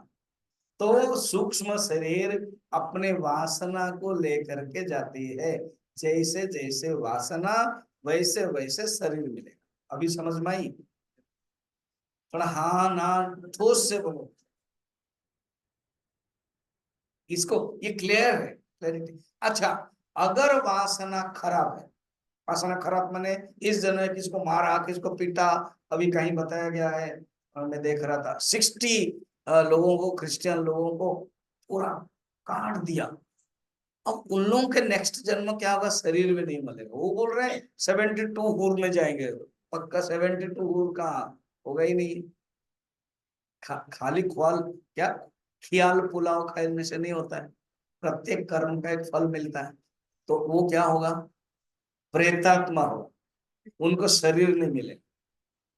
तो सूक्ष्म शरीर अपने वासना को लेकर के जाती है, जैसे जैसे वासना वैसे वैसे शरीर मिलेगा। अभी समझ में आई? थोड़ा हाँ ना ठोस से बोलो, इसको, ये क्लियर है, क्लैरिटी। अच्छा, अगर वासना खराब है, वासना खराब माने इस जन्म में किसको मारा, किसको पीटा, अभी कहीं बताया गया है, मैं देख रहा था 60 लोगों को, क्रिश्चियन लोगों को पूरा काट दिया। अब उन लोगों के नेक्स्ट जन्म क्या होगा? शरीर में नहीं मिलेगा। वो बोल रहे हैं 72 हूर में जाएंगे। पक्का 72 हूर कहाँ, होगा ही नहीं। खाली ख्वाल क्या, खियाल पुलाव खाने से नहीं होता है, प्रत्येक कर्म का एक फल मिलता है। तो वो क्या होगा? प्रेतात्मा होगा, उनको शरीर नहीं मिले।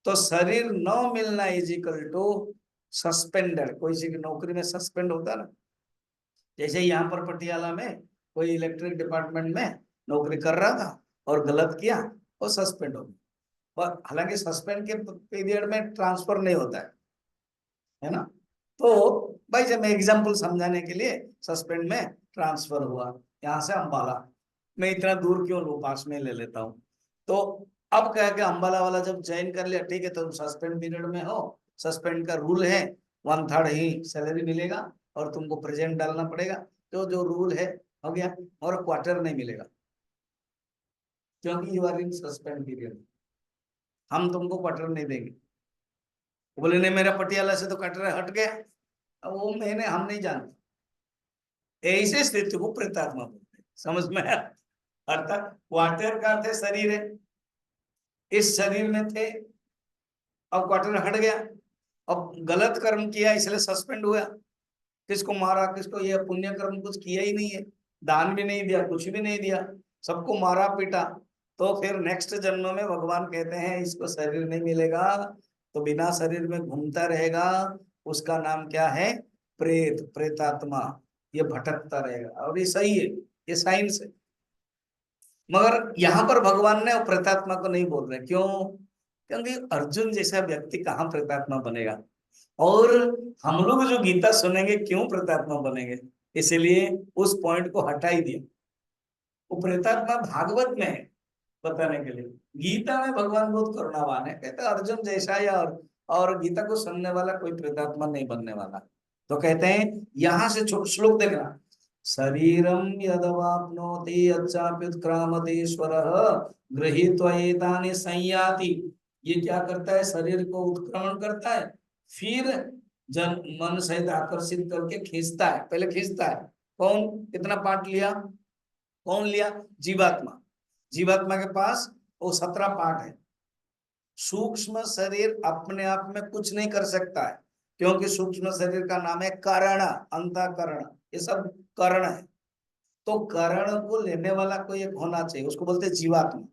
तो शरीर न मिलना इज इक्वल टू सस्पेंडेड। कोई सी नौकरी में सस्पेंड होता है ना, जैसे यहाँ पर पटियाला में कोई इलेक्ट्रिक डिपार्टमेंट में नौकरी कर रहा था और गलत किया, वो सस्पेंड हो गया। और हालांकि सस्पेंड के पीरियड में ट्रांसफर नहीं होता है ना। तो भाई जब मैं एग्जांपल समझाने के लिए, सस्पेंड में ट्रांसफर हुआ यहाँ से अंबाला, मैं इतना दूर क्यों लूँ, पास में ले लेता हूँ। तो अब क्या कि अंबाला वाला जब ज्वाइन कर लिया, ठीक है तुम सस्पेंड पीरियड में हो, सस्पेंड का रूल है 1/3 ही सैलरी मिलेगा और तुमको प्रेजेंट डालना पड़ेगा, तो जो रूल है हो गया। और क्वार्टर नहीं मिलेगा क्योंकि you are in suspend period, हम तुमको क्वार्टर नहीं देंगे। बोले नहीं मेरा पटियाला से तो क्वार्टर हट गया। अब वो मैंने, हम नहीं जानते, ऐसे स्थिति को प्रेतात्मा बोलते हैं। समझ में आया? अर्थात क्वार्टर का अर्थ है शरीर है, इस शरीर में थे, अब क्वार्टर हट गया, अब गलत कर्म किया इसलिए सस्पेंड हुआ। किसको मारा, किसको, ये पुण्य कर्म कुछ किया ही नहीं है, दान भी नहीं दिया, कुछ भी नहीं दिया, सबको मारा पीटा। तो फिर नेक्स्ट जन्म में भगवान कहते हैं इसको शरीर नहीं मिलेगा, तो बिना शरीर में घूमता रहेगा। उसका नाम क्या है? प्रेत, प्रेतात्मा। ये भटकता रहेगा, और ये सही है, ये साइंस है। मगर यहाँ पर भगवान ने प्रेतात्मा को नहीं बोल रहे, क्यों? क्योंकि अर्जुन जैसा व्यक्ति कहाँ प्रेतात्मा बनेगा। और हम लोग जो गीता सुनेंगे क्यों प्रेतात्मा बनेंगे, इसलिए उस पॉइंट को हटा ही दिया। वो प्रेतात्मा भागवत में है बताने के लिए, गीता में भगवान बहुत करुणावान है, कहते हैं अर्जुन जैसा या और गीता को सुनने वाला कोई प्रेतात्मा नहीं बनने वाला। तो कहते हैं यहां से श्लोक देखना, शरीरम यदवाप्नोति यच्चाप्युत्क्रामतीश्वरः गृहीत्वा एतानि संयाति। ये क्या करता है? शरीर को उत्क्रमण करता है, फिर जन मन सहित आकर्षित करके खींचता है। पहले खींचता है कौन? कितना पार्ट लिया? कौन लिया? जीवात्मा। जीवात्मा के पास वो 17 पार्ट है। सूक्ष्म शरीर अपने आप में कुछ नहीं कर सकता है, क्योंकि सूक्ष्म शरीर का नाम है करण, अंतःकरण, ये सब करण है। तो करण को लेने वाला कोई एक होना चाहिए, उसको बोलते हैं जीवात्मा।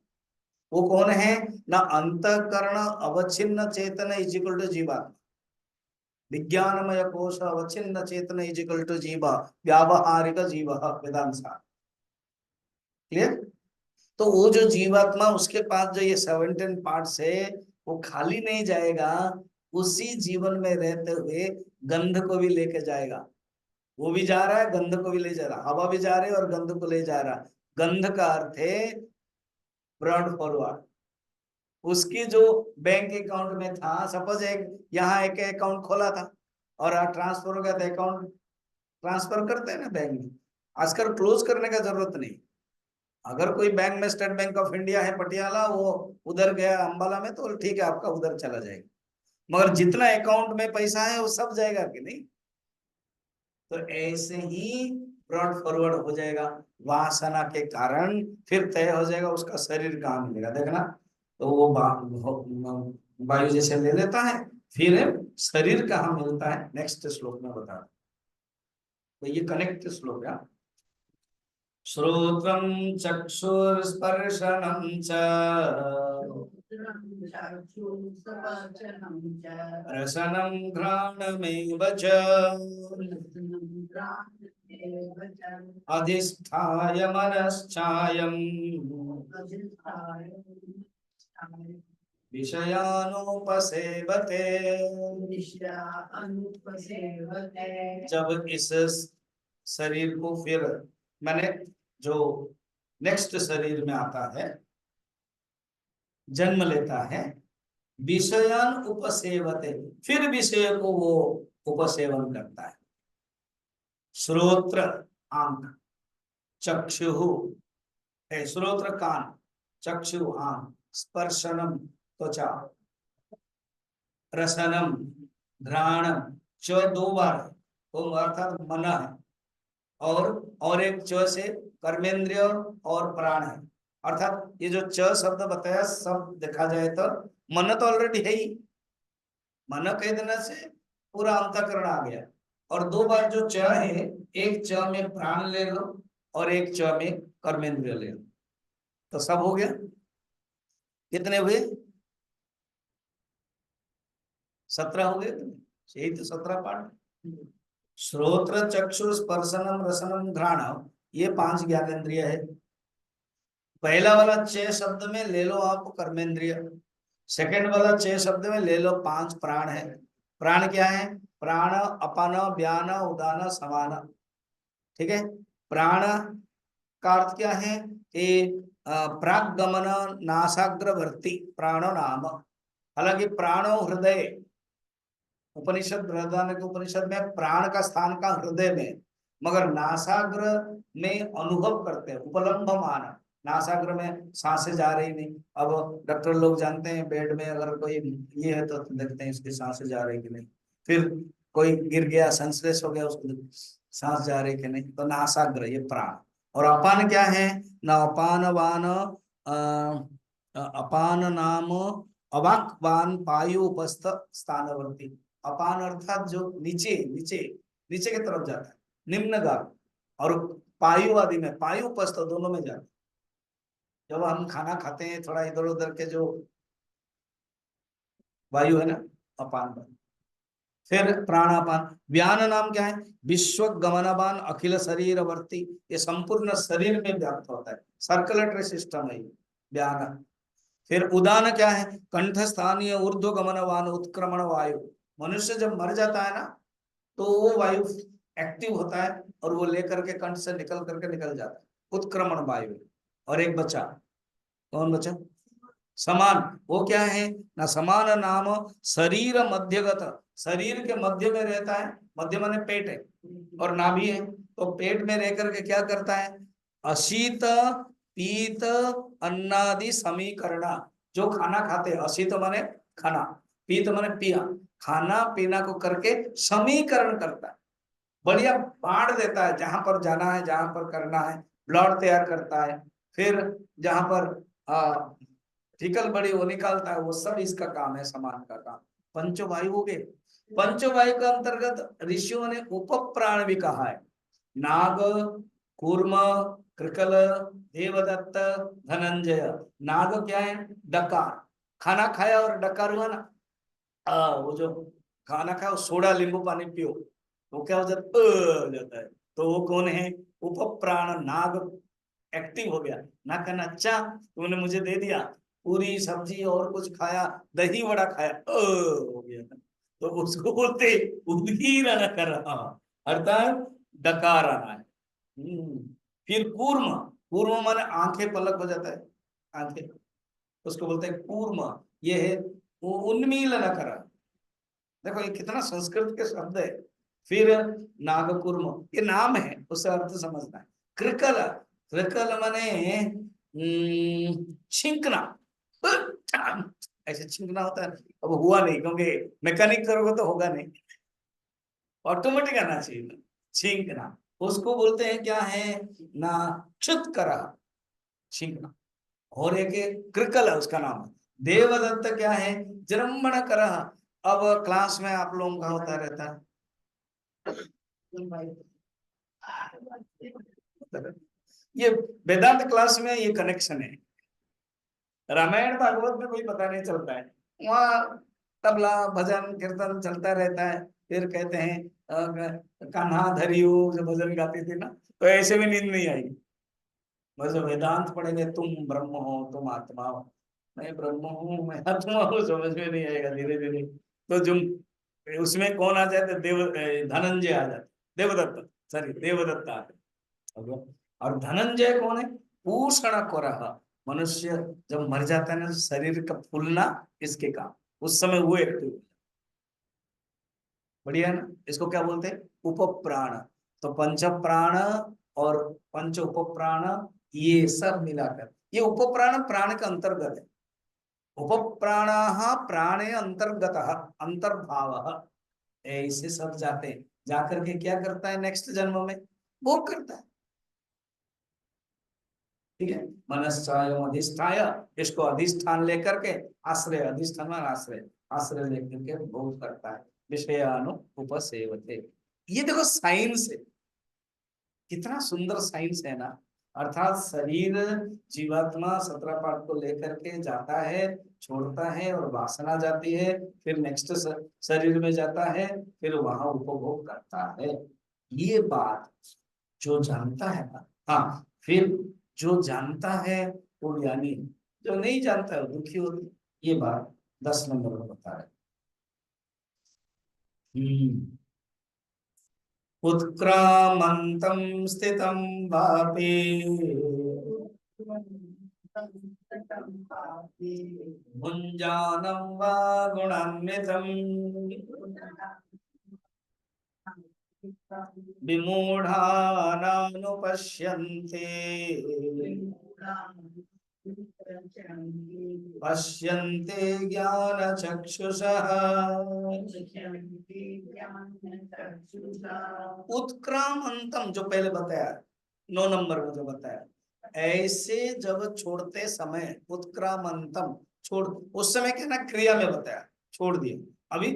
वो कौन है ना? अंतःकरण अवच्छिन्न चेतन इज इक्वल टू जीवात्मा। विज्ञानमय कोश अवच्छिन्न चेतन इज इक्वल टू जीवा, व्यावहारिक जीव, वेदांत। क्लियर? तो वो जो जीवात्मा, उसके पास जो ये 17 पार्ट्स है, वो खाली नहीं जाएगा, उसी जीवन में रहते हुए गंध को भी लेके जाएगा। वो भी जा रहा है, गंध को भी ले जा रहा, हवा भी जा रही है और गंध को ले जा रहा। गंध का अर्थ है ब्रॉड फॉरवर्ड। उसकी जो बैंक अकाउंट में था, सपोज एक यहाँ एक अकाउंट खोला था और ट्रांसफर हो गया था, अकाउंट ट्रांसफर करते हैं ना बैंक में, आजकल क्लोज करने का जरूरत नहीं। अगर कोई बैंक में स्टेट बैंक ऑफ इंडिया है पटियाला, वो उधर गया अंबाला में, तो ठीक है आपका उधर चला जाएगा। मगर जितना अकाउंट में पैसा है वो सब जाएगा कि नहीं? तो ऐसे ही ब्रॉड फॉरवर्ड हो जाएगा वासना के कारण, फिर तय हो जाएगा उसका शरीर कहाँ मिलेगा। देखना, तो वो वायु जैसे ले लेता है, फिर शरीर कहाँ मिलता है नेक्स्ट श्लोक में बता। तो ये कनेक्ट श्लोक है। श्रोत्रं चक्षुर्स्पर्शनं च रसनं घ्राणमेव च अधिष्ठाय मनश्चायं विषयानुपसेवते। विषयानुपसेवते। जब इस शरीर को फिर मैंने जो नेक्स्ट शरीर में आता है, जन्म लेता है, विषयान उपसेवते, फिर विषय को वो उपसेवन करता है। श्रोत्र आंख, चक्षु श्रोत्र कान, चक्षु आंख, स्पर्शनम त्वचा, रसनम घ्राणम, च 2 बार है, तो अर्थात मन है, और एक च से कर्मेंद्रिय और प्राण है। अर्थात ये जो च शब्द बताया, सब देखा जाए तो मन तो ऑलरेडी है ही, मन कह देने से पूरा अंतःकरण आ गया। और 2 बार जो च है, एक च में प्राण ले लो और एक च में कर्मेंद्रिय ले लो, तो सब हो गया। कितने हुए? 17 हो गए। यही तो 17 पाठ। श्रोत्र चक्षु स्पर्शनम रसनम घ्राणम, ये 5 ज्ञानेंद्रिय है। पहला वाला चे शब्द में ले लो आप कर्मेंद्रिय, सेकंड वाला चे शब्द में ले लो 5 प्राण है। प्राण क्या है? प्राण अपान व्यान उदान समान, ठीक है। प्राण का अर्थ क्या है कि प्रागगमन नासाग्रवर्ती प्राणो नाम। हालांकि प्राणो हृदय, उपनिषद बृहदारण्यक उपनिषद में प्राण का स्थान का हृदय में, मगर नासाग्र में अनुभव करते हैं, उपलम्भ मान, नासाग्र में सांसें जा रही नहीं। अब डॉक्टर लोग जानते हैं, बेड में अगर कोई ये है तो देखते हैं इसकी सांसें जा रही कि नहीं, फिर कोई गिर गया, संश्लेष हो गया, उसको सांस जा रही कि नहीं, तो नासाग्र ये प्राण। और अपान क्या है? न अपान वान अपान नाम अवाक वान पायु उपस्थ स्थानवर्ती। अपान अर्थात जो नीचे नीचे नीचे की तरफ जाता है, निम्नगामी, और पायु आदि में, पायु उपस्थ दोनों में जाता है। जब हम खाना खाते हैं, थोड़ा इधर उधर के जो वायु है ना, अपान वायु। फिर प्राणापान। व्यान नाम क्या है? विश्व गमनबान अखिल शरीर वर्ती, ये संपूर्ण शरीर में व्याप्त होता है, सर्कुलेटरी सिस्टम है व्यान। फिर उदान क्या है? कंठ स्थानीय ऊर्ध्व गमनवान उत्क्रमण वायु। मनुष्य जब मर जाता है ना, तो वो वायु एक्टिव होता है और वो लेकर के कंठ से निकल करके निकल जाता है, उत्क्रमण वायु। और एक बचा, कौन बचा? समान। वो क्या है ना? समान नाम शरीर मध्यगत, शरीर के मध्य में रहता है, मध्य माने पेट है और नाभि है, तो पेट में रह करके क्या करता है? अशीत पीत अन्नादि समीकरण, जो खाना खाते हैं, अशीत माने खाना, पीत माने पिया, खाना पीना को करके समीकरण करता है, बढ़िया बांट देता है, जहां पर जाना है, जहां पर करना है, ब्लड तैयार करता है। फिर जहां पर फीकल बड़ी वो निकालता है, वो सब इसका काम है, समान का काम। पंचो वायु हो गए। पंचो वायु के अंतर्गत ऋषियों ने उप प्राण भी कहा है, नाग, कूर्म, कृकल, देवदत्त, धनंजय। नाग क्या है? डकार, खाना खाया और डकार हुआ ना, वो जो खाना खाया, सोडा नींबू पानी पियो, वो क्या हो जाता है, तो वो कौन है? उप प्राण नाग एक्टिव हो गया। ना कहना अच्छा तुमने मुझे दे दिया, पूरी सब्जी और कुछ खाया, दही वड़ा खाया, हो गया, तो उसको बोलते उदगीरण कर रहा, अर्थात डकार आना है। फिर कूर्म, कूर्म माने आंखें पलक हो जाता है, आंखें, उसको बोलते हैं कूर्म। ये है उन्मीलन कर। देखो ये कितना संस्कृत के शब्द है। फिर नागकुर्म, ये नाम है, उससे अर्थ समझना है। कृकल, कृकल माने छिंकना, ऐसे छिंकना होता है। अब हुआ नहीं, क्योंकि मैकेनिक करोगे तो होगा नहीं, ऑटोमेटिक आना चाहिए छींकना। उसको बोलते हैं क्या है ना? क्षुत करा, छींकना। और एक कृकल है, उसका नाम है। देवदत्त क्या है? जन्मण करा। अब क्लास में आप लोगों का होता रहता है, ये वेदांत क्लास में ये कनेक्शन है। रामायण भागवत में कोई पता नहीं चलता है, वहाँ तबला भजन कीर्तन चलता रहता है। फिर कहते हैं कान्हा धरियो, जो भजन गाती थी ना, तो ऐसे में नींद नहीं आएगी। बस वेदांत पढ़ेंगे, तुम ब्रह्म हो, तुम आत्मा हो, मैं ब्रह्म हूँ, मैं आत्मा हूँ, समझ में नहीं आएगा धीरे धीरे। तो जो उसमें कौन आ जाते, धनंजय आ जाते, देवदत्त, सॉरी देवदत्त आते। और धनंजय कौन है? पूषण को रहा। मनुष्य जब मर जाता है ना, शरीर का फूलना इसके काम, उस समय वो एक्टिव। बढ़िया है ना? इसको क्या बोलते हैं? उपप्राण। तो पंच प्राण और पंच उपप्राण, ये सब मिलाकर ये उपप्राण प्राण का अंतर्गत है। उपप्राण प्राणे अंतर्गत अंतर्भाव, ऐसे सब जाते हैं। जाकर के क्या करता है नेक्स्ट जन्म में? भोग करता है। ठीक है, मनश्चाय अधिष्ठाय, इसको अधिष्ठान लेकर के, आश्रय, अधिष्ठान आश्रय, आश्रय लेकर के भोग करता है। विषयानु उपसेवते। ये देखो साइंस है, कितना सुंदर साइंस है ना। अर्थात शरीर, जीवात्मा 17 पार्ट को लेकर के जाता है, छोड़ता है और वासना जाती है, फिर नेक्स्ट शरीर में जाता है, फिर वहां उपभोग करता है। ये बात जो जानता है ना, हाँ, फिर जो जानता है वो ज्ञानी है, जो नहीं जानता है वो दुखी होता है। ये बात 10 नंबर में बता रहे। उत्क्रामन्तं स्थितं वापि भुञ्जानं वा गुणान्वितं विमूढानानुपश्यन्ते पश्यन्ते ज्ञानचक्षुषः। उत्क्रामंतम जो पहले बताया, 9 नंबर में जो बताया, ऐसे जब छोड़ते समय उत्क्रामंतम, छोड़, उस समय क्या ना क्रिया में बताया, छोड़ दिए। अभी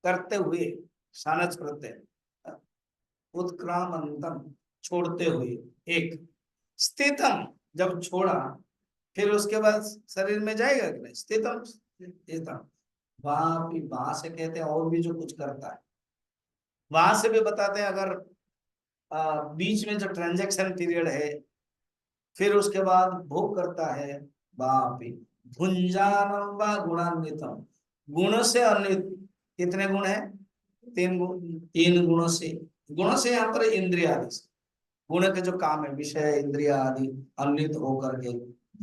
करते हुए सानच प्रत्यय, उत्क्रामंतम छोड़ते हुए, एक स्थितम जब छोड़ा, फिर उसके बाद शरीर में जाएगा कि नहीं? स्थितम, स्थितम। वहां भी, वहां से कहते हैं और भी जो कुछ करता है, वहां से भी बताते हैं। अगर बीच में जो ट्रांजैक्शन पीरियड है, फिर उसके बाद भोग करता है, वापि भुंजानम व गुणान्वितम, गुण से अन्वित। कितने गुण है? 3 गुण। 3 गुणों से, गुणों से यहाँ पर इंद्रिया आदि से, गुण के जो काम है, विषय इंद्रिया आदि अन्वित होकर के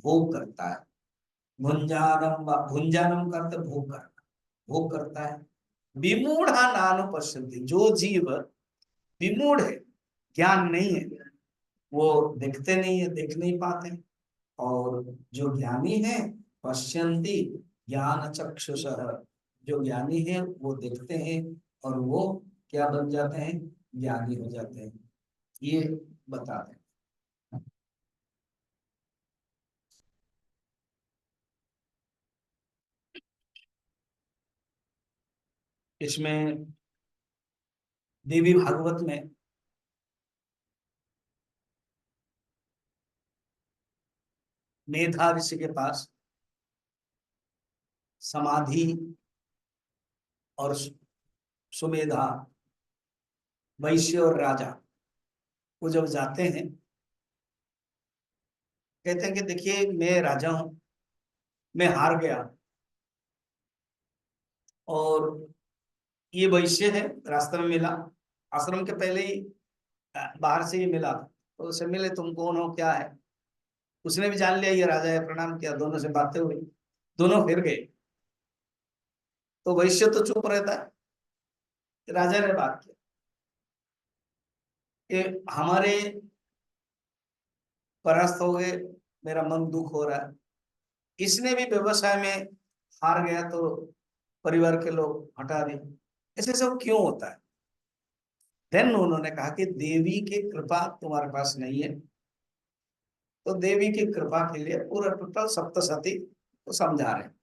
भोग करता है। भुंजानम व, भुंजानम करते भोग करना, भोग करता है। विमूढ़ा नानुपश्यन्ति, जो जीव विमूढ़ है, ज्ञान नहीं है, वो देखते नहीं है, देख नहीं पाते। और जो ज्ञानी है, पश्यन्ति ज्ञान चक्षुषः, जो ज्ञानी है वो देखते हैं, और वो क्या बन जाते हैं? ज्ञानी हो जाते हैं। ये बताते हैं। इसमें देवी भागवत में मेधा ऋषि के पास समाधि और सुमेधा, वैश्य और राजा, वो जब जाते हैं, कहते हैं कि देखिए मैं राजा हूं, मैं हार गया, और ये वैश्य है, रास्ते में मिला, आश्रम के पहले ही बाहर से ही मिला, तो उससे मिले, तुम कौन हो, क्या है? उसने भी जान लिया ये राजा है, प्रणाम किया, दोनों से बातें हुई, दोनों फिर गए। तो वैश्य तो चुप रहता है, राजा ने बात किया कि हमारे परास्त हो गए, मेरा मन दुख हो रहा है। इसने भी व्यवसाय में हार गया, तो परिवार के लोग हटा दिए, ऐसे सब क्यों होता है? देन उन्होंने कहा कि देवी की कृपा तुम्हारे पास नहीं है, तो देवी की कृपा के लिए पूरा टोटल सप्तशती को समझा रहे हैं।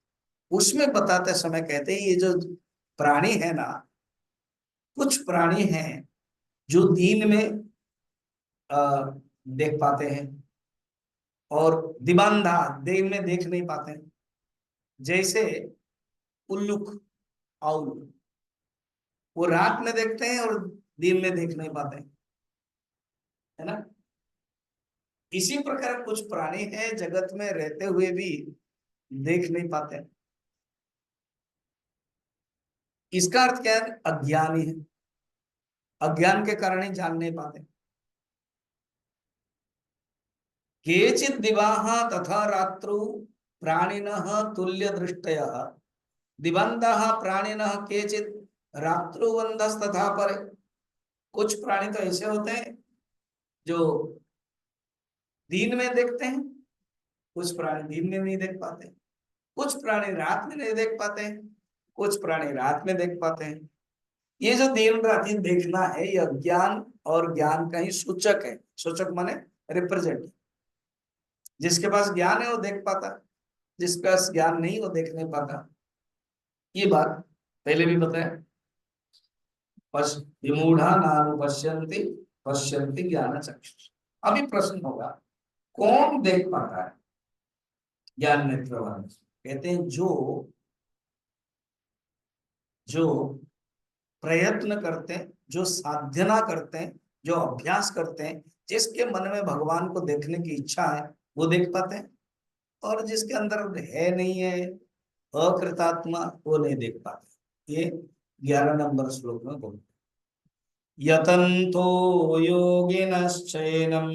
उसमें बताते समय कहते हैं, ये जो प्राणी है ना, कुछ प्राणी हैं जो दिन में देख पाते हैं, और दिबांधा दिन में देख नहीं पाते हैं। जैसे उल्लुक, आउल, वो रात में देखते हैं और दिन में देख नहीं पाते हैं, है ना? इसी प्रकार कुछ प्राणी हैं जगत में रहते हुए भी देख नहीं पाते। इसका अर्थ क्या है? अज्ञानी है, अज्ञान के कारण ही जान नहीं पाते। केचित् दिवाः तथा रात्रौ प्राणिनः तुल्य दृष्टयः, दिवंदः प्राणिनः केचित् रात्रुवंदस्तथा परे। कुछ प्राणी तो ऐसे होते हैं जो दिन में देखते हैं, कुछ प्राणी दिन में नहीं देख पाते, कुछ प्राणी रात में नहीं देख पाते हैं, कुछ प्राणी रात में देख पाते हैं। ये जो दिन रात देखना है, यह ज्ञान और ज्ञान का ही सूचक है। सूचक माने रिप्रेजेंट। जिसके पास ज्ञान है वो देख पाता, जिसके पास ज्ञान नहीं वो देख नहीं पाता। ये बात पहले भी बताया। विमूढ़ा नानुपश्यन्ति पश्यन्ति ज्ञान चक्षुष। अभी प्रश्न होगा, कौन देख पाता है ज्ञान नेत्र वाले? कहते हैं जो जो प्रयत्न करते हैं, जो साधना करते हैं, जो अभ्यास करते हैं, जिसके मन में भगवान को देखने की इच्छा है वो देख पाते हैं, और जिसके अंदर है नहीं है, अकृतात्मा, वो नहीं देख पाते। ये 11 नंबर श्लोक में बोलते हैं। यतन्तो योगिनश्चैनम्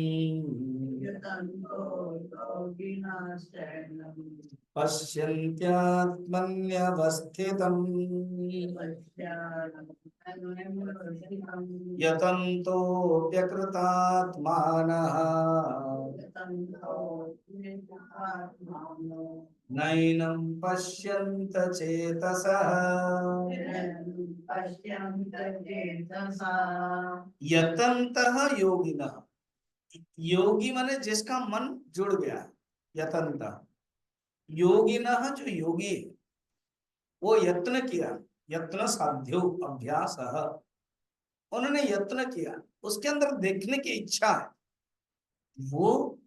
पश्यन्त्यात्मन्यवस्थितम् यतन्तोऽप्यकृतात्मानः नैनं पश्यन्त चेतसः। यतन्तः योगिनः, योगी माने जिसका मन जुड़ गया है। यतन्तः योगिनः, जो योगी है वो यत्न किया, यत्न साध्यो अभ्यास, उन्होंने यत्न किया, उसके अंदर देखने की इच्छा है, वो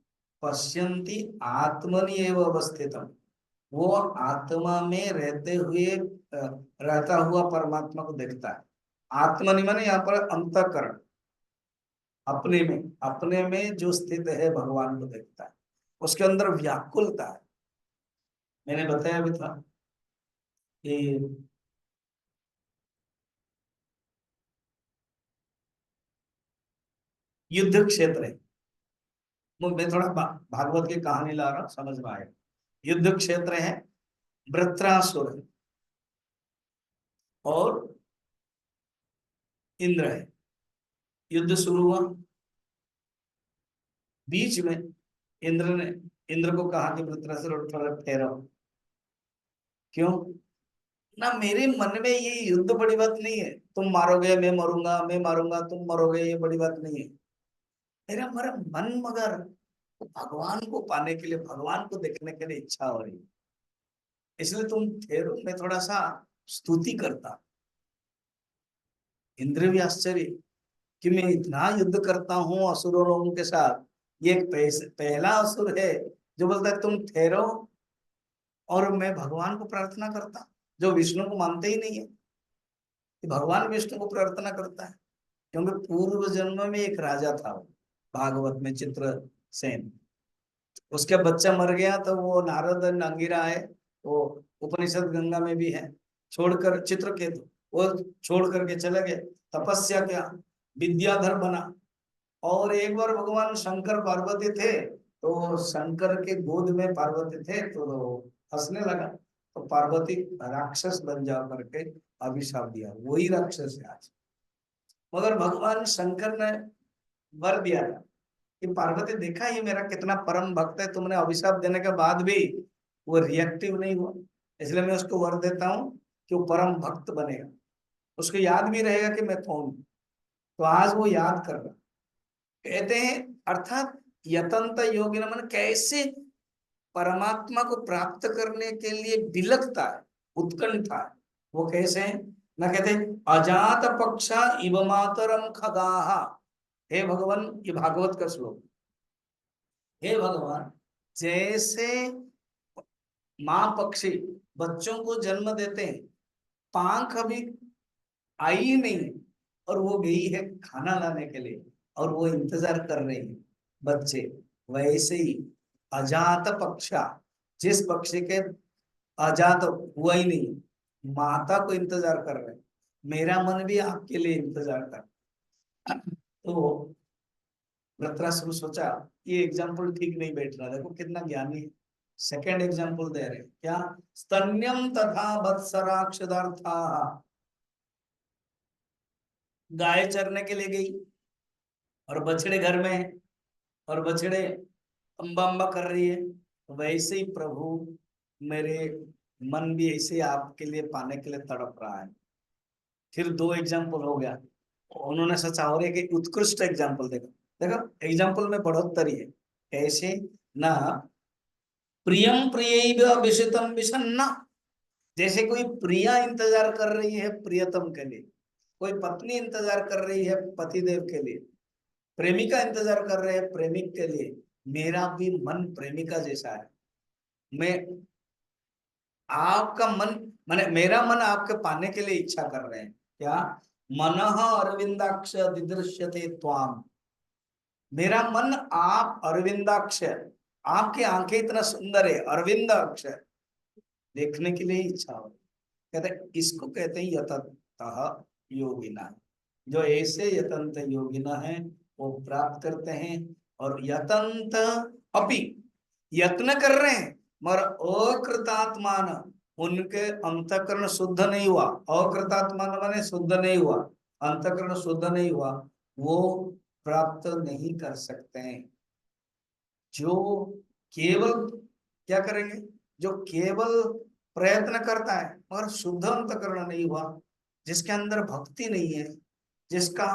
पश्यन्ति आत्मनि एव अवस्थितम्, वो आत्मा में रहते हुए रहता हुआ परमात्मा को देखता है। आत्मनि माने यहाँ पर अंतःकरण, अपने में जो स्थित है भगवान को देखता है, उसके अंदर व्याकुलता है। मैंने बताया भी था कि युद्ध क्षेत्र है, मैं थोड़ा भागवत की कहानी ला रहा हूं, समझ में आएगा। युद्ध क्षेत्र है, वृत्रासुर है और इंद्र है। युद्ध शुरू हुआ, बीच में इंद्र को कहा कि वृत्रासुर थोड़ा ठहरो। क्यों? ना, मेरे मन में ये युद्ध बड़ी बात नहीं है, तुम मारोगे मैं मरूंगा, मैं मारूंगा तुम मरोगे, ये बड़ी बात नहीं है। मेरा मेरा मन मगर भगवान को पाने के लिए, भगवान को देखने के लिए इच्छा हो रही है, इसलिए तुम ठहरो, मैं थोड़ा सा स्तुति करता। इंद्र भी आश्चर्य कि मैं इतना युद्ध करता हूँ असुरों लोगों के साथ, ये एक पहला असुर है जो बोलता है तुम ठहरो, और मैं भगवान को प्रार्थना करता, जो विष्णु को मानते ही नहीं है कि भगवान विष्णु को प्रार्थना करता है। क्योंकि पूर्व जन्म में एक राजा था, वो भागवत में चित्रसेन, उसका बच्चा मर गया तो वो नारद अंगिरा है, वो उपनिषद गंगा में भी है, छोड़कर चित्रकेतु, वो छोड़ करके चले गए, तपस्या किया, विद्याधर बना। और एक बार भगवान शंकर पार्वती थे, तो शंकर के गोद में पार्वती थे, तो हंसने लगा, तो पार्वती राक्षस बन जा करके अभिशाप दिया, वही राक्षस है आज। मगर भगवान शंकर ने वर दिया था कि पार्वती देखा ये मेरा कितना परम भक्त है, तुमने अभिशाप देने के बाद भी वो रिएक्टिव नहीं हुआ, इसलिए मैं उसको वर देता हूँ कि वो परम भक्त बनेगा, उसको याद भी रहेगा कि मैं कौन हूं। तो आज वो याद कर रहा। कहते हैं अर्थात यतंत योगी न मन कैसे परमात्मा को प्राप्त करने के लिए बिलखता है, उत्कंठा है, वो कैसे है ना? कहते अजात पक्षा इव मातरम खगाहा। हे भगवान, ये भागवत का श्लोक। हे भगवान, जैसे माँ पक्षी बच्चों को जन्म देते हैं, पांख अभी आई ही नहीं है, और वो गई है खाना लाने के लिए, और वो इंतजार कर रहे हैं बच्चे, वैसे ही अजात पक्षा, जिस पक्षी के अजात हुआ ही नहीं, माता को इंतजार कर रहे हैं, मेरा मन भी आपके लिए इंतजार कर। तो वृत्रासुर सोचा ये एग्जाम्पल ठीक नहीं बैठ रहा, देखो कितना ज्ञानी है। सेकेंड एग्जाम्पल दे रहे हैं, क्या? स्तन्यम तथा वत्सराक्षदार्था, गाय चरने के लिए गई और बछड़े घर में है, और बछड़े अम्बा अम्बा कर रही है, वैसे ही प्रभु मेरे मन भी ऐसे आपके लिए पाने के लिए तड़प रहा है। फिर दो एग्जाम्पल हो गया, उन्होंने सोचा और एक उत्कृष्ट एग्जाम्पल देखो, देखो एग्जाम्पल में बढ़ोतरी है। कैसे? ना प्रियम प्रिय विषितम विषन्ना, जैसे कोई प्रिया इंतजार कर रही है प्रियतम के लिए, कोई पत्नी इंतजार कर रही है पतिदेव के लिए, प्रेमिका इंतजार कर रहे हैं प्रेमिक के लिए, मेरा भी मन प्रेमिका जैसा है। मैं आपका मन, माने मेरा मन आपके पाने के लिए इच्छा कर रहे हैं। क्या? मनः अरविंदाक्ष दिदृश्यते त्वाम, मेरा मन आप अरविंदाक्ष, आपकी आंखें इतना सुंदर है, अरविंदाक्ष देखने के लिए इच्छा हो। कहते हैं इसको कहते हैं यतन्तः योगिना, जो ऐसे यतंत योगिना है वो प्राप्त करते हैं। और यतंत अपि, यत्न कर रहे हैं मगर अकृतात्मान, उनके अंतःकरण शुद्ध नहीं हुआ। अकृतात्मान माने शुद्ध नहीं हुआ, अंतःकरण शुद्ध नहीं हुआ, वो प्राप्त नहीं कर सकते हैं। जो केवल क्या करेंगे? जो केवल प्रयत्न करता है मगर शुद्ध अंतःकरण नहीं हुआ, जिसके अंदर भक्ति नहीं है, जिसका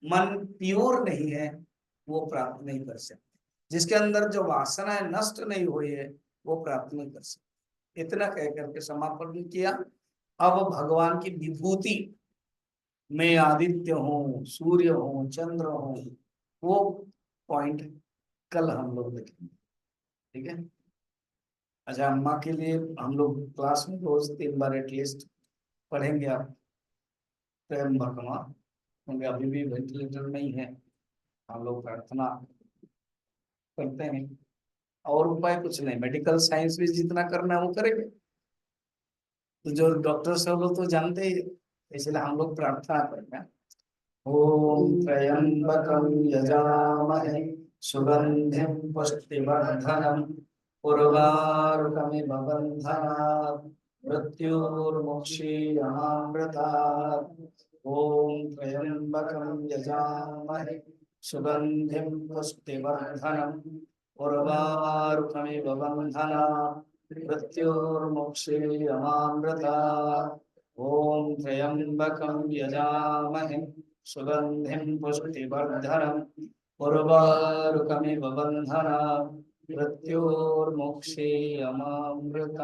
मन प्योर नहीं है, वो प्राप्त नहीं कर सकते। जिसके अंदर जो वासनाएं नष्ट नहीं हुई है वो प्राप्त नहीं कर सकते। इतना कह करके समापन किया। अब भगवान की विभूति, मैं आदित्य हूँ, सूर्य हूँ, चंद्र हूँ, वो पॉइंट कल हम लोग देखेंगे। ठीक है? अच्छा, अम्मा के लिए हम लोग क्लास में रोज 3 बार एटलीस्ट पढ़ेंगे आप प्रेम भगवान, क्योंकि अभी भी वेंटिलेटर नहीं है। हम लोग प्रार्थना करते हैं और उपाय कुछ नहीं, मेडिकल साइंस भी जितना करना है वो करेंगे। तो जो डॉक्टर सब लोग तो जानते ही, इसलिए हम लोग प्रार्थना करेंगे। ओम त्र्यंबकं यजामहे सुगंधिं पुष्टिवर्धनम् उर्वारुकमिव बन्धनात् मृत्योर्मुक्षीयमामृतात्। ओम त्र्यंबकं यजामहे सुगंधिं पुष्टिवर्धनम् उर्वारुकमिव बन्धनात् मृत्योर्मुक्षीयमामृतात्। ओम त्र्यंबकं यजामहे सुगंधिं पुष्टिवर्धनम् उर्वारुकमिव बन्धनात् मृत्योर्मुक्षीयमामृतात्।